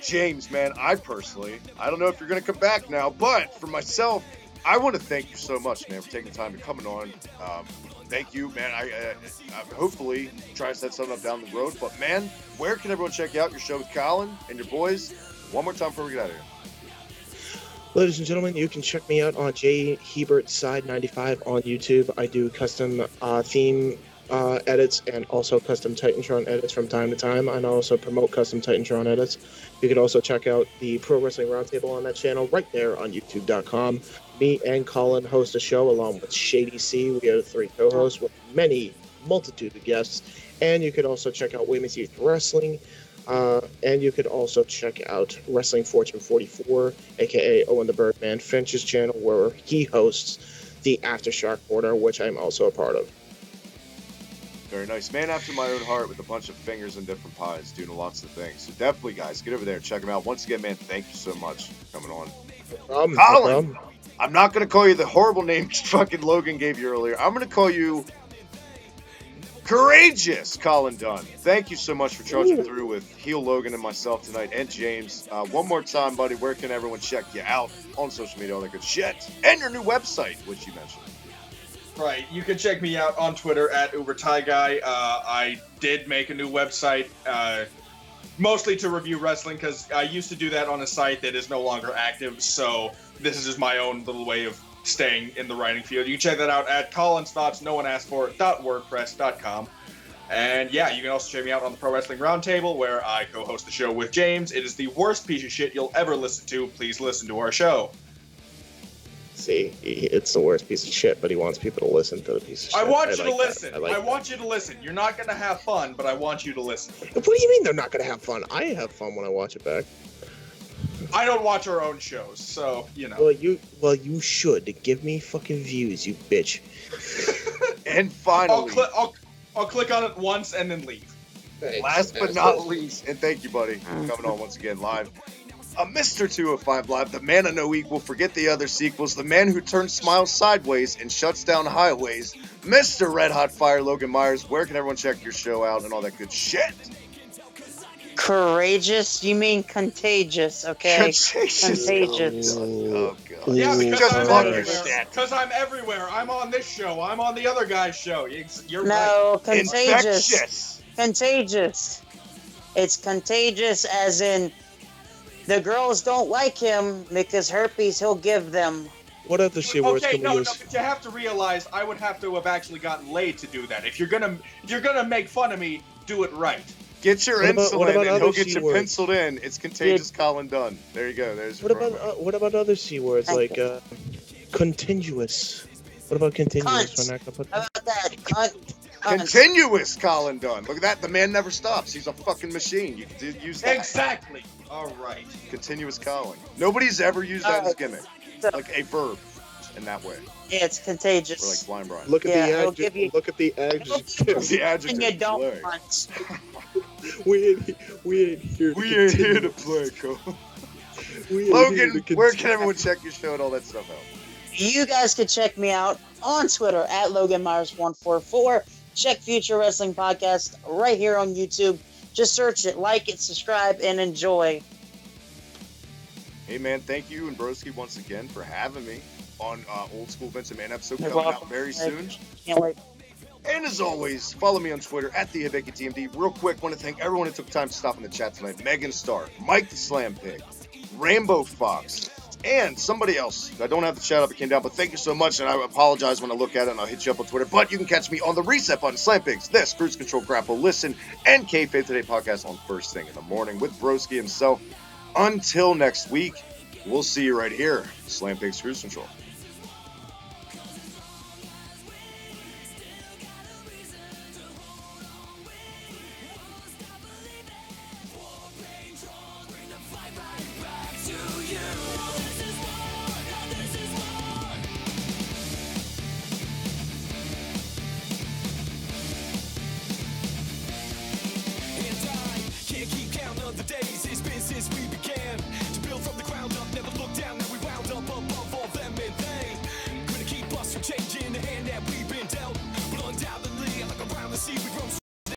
James, man, I don't know if you're gonna come back now, but for myself, I want to thank you so much, man, for taking the time to coming on. Thank you, man. I hopefully try to set something up down the road. But man, where can everyone check out your show with Colin and your boys? One more time before we get out of here. Ladies and gentlemen, you can check me out on J Hebert Side 95 on YouTube. I do custom theme edits and also custom Titantron edits from time to time. And I also promote custom Titantron edits. You can also check out the Pro Wrestling Roundtable on that channel right there on YouTube.com. Me and Colin host a show along with Shady C. We are the three co-hosts with multitude of guests. And you could also check out Women's Youth Wrestling. And you could also check out Wrestling Fortune 44, aka Owen the Birdman Finch's channel, where he hosts the Aftershock Corner, which I'm also a part of. Very nice. Man after my own heart with a bunch of fingers and different pies, doing lots of things. So definitely, guys, get over there and check him out. Once again, man, thank you so much for coming on. No Colin! problem. I'm not going to call you the horrible name fucking Logan gave you earlier. I'm going to call you Courageous Colin Dunn. Thank you so much for charging through with Heel Logan and myself tonight, and James. One more time, buddy, where can everyone check you out on social media, all that good shit, and your new website, which you mentioned. Right. You can check me out on Twitter at UberTieGuy. I did make a new website, mostly to review wrestling, because I used to do that on a site that is no longer active, so this is just my own little way of staying in the writing field. You can check that out at colinsthoughtsnoneaskfor.wordpress.com. And yeah, you can also check me out on the Pro Wrestling Roundtable, where I co-host the show with James. It is the worst piece of shit you'll ever listen to. Please listen to our show. See, it's the worst piece of shit, but he wants people to listen to the piece of shit. I want you like to that. listen. like I that. want you to listen. You're not going to have fun, but I want you to listen. What do you mean they're not going to have fun? I have fun when I watch it back. I don't watch our own shows, so, you know. Well, you should. Give me fucking views, you bitch. And finally, I'll click on it once and then leave. Thanks. last but not least, and thank you, buddy, for coming on once again live. Mr. 205 Live, the man of no equal, forget the other sequels, the man who turns smiles sideways and shuts down highways, Mr. Red Hot Fire Logan Myers. Where can everyone check your show out and all that good shit? Courageous? You mean contagious? Okay. Contagious. Oh god. Yeah, because Just I'm fuck your everywhere. shit. Because I'm everywhere. I'm on this show. I'm on the other guy's show. You're right. No, contagious. Infectious. Contagious. It's contagious as in the girls don't like him because herpes he'll give them. What other C words Okay, can we no, use? but you have to realize I would have to have actually gotten laid to do that. If you're gonna make fun of me, do it right. Get your What about insulin and other he'll get C you words? penciled in. It's contagious Colin Dunn. There you go. There's your promo. What about other C words like continuous? What about continuous? Cunt. We're not gonna put How about that? Cunt. Continuous Colin Dunn. Look at that. The man never stops. He's a fucking machine. You can use that. Exactly. All right. Continuous Colin. Nobody's ever used that as a gimmick. So, Like a verb in that way. yeah, it's contagious. Or like Blind Brian. Look at Yeah, the it'll give you- look at the adjective. The adjective. And you don't play. want. We ain't here. We ain't here to play, Cole. Logan, where can everyone check your show and all that stuff out? You guys can check me out on Twitter at LoganMyers144. Check Future Wrestling Podcast right here on YouTube. Just search it, like it, subscribe, and enjoy. Hey man, thank you and Broski once again for having me on Old School Vince McMahon episode You're coming welcome. out very soon. Can't wait. And as always, follow me on Twitter at the Hebert TMD. Real quick, want to thank everyone who took time to stop in the chat tonight. Megan Starr, Mike the Slam Pig, Rainbow Fox, and somebody else. I don't have the chat up, it came down, but thank you so much, and I apologize when I look at it, and I'll hit you up on Twitter. But you can catch me on the Reset button, Slam Pigs, this, Cruise Control, Grapple, Listen, and Kayfabe Today podcast on first thing in the morning with Broski himself. Until next week, we'll see you right here, Slam Pigs Cruise Control.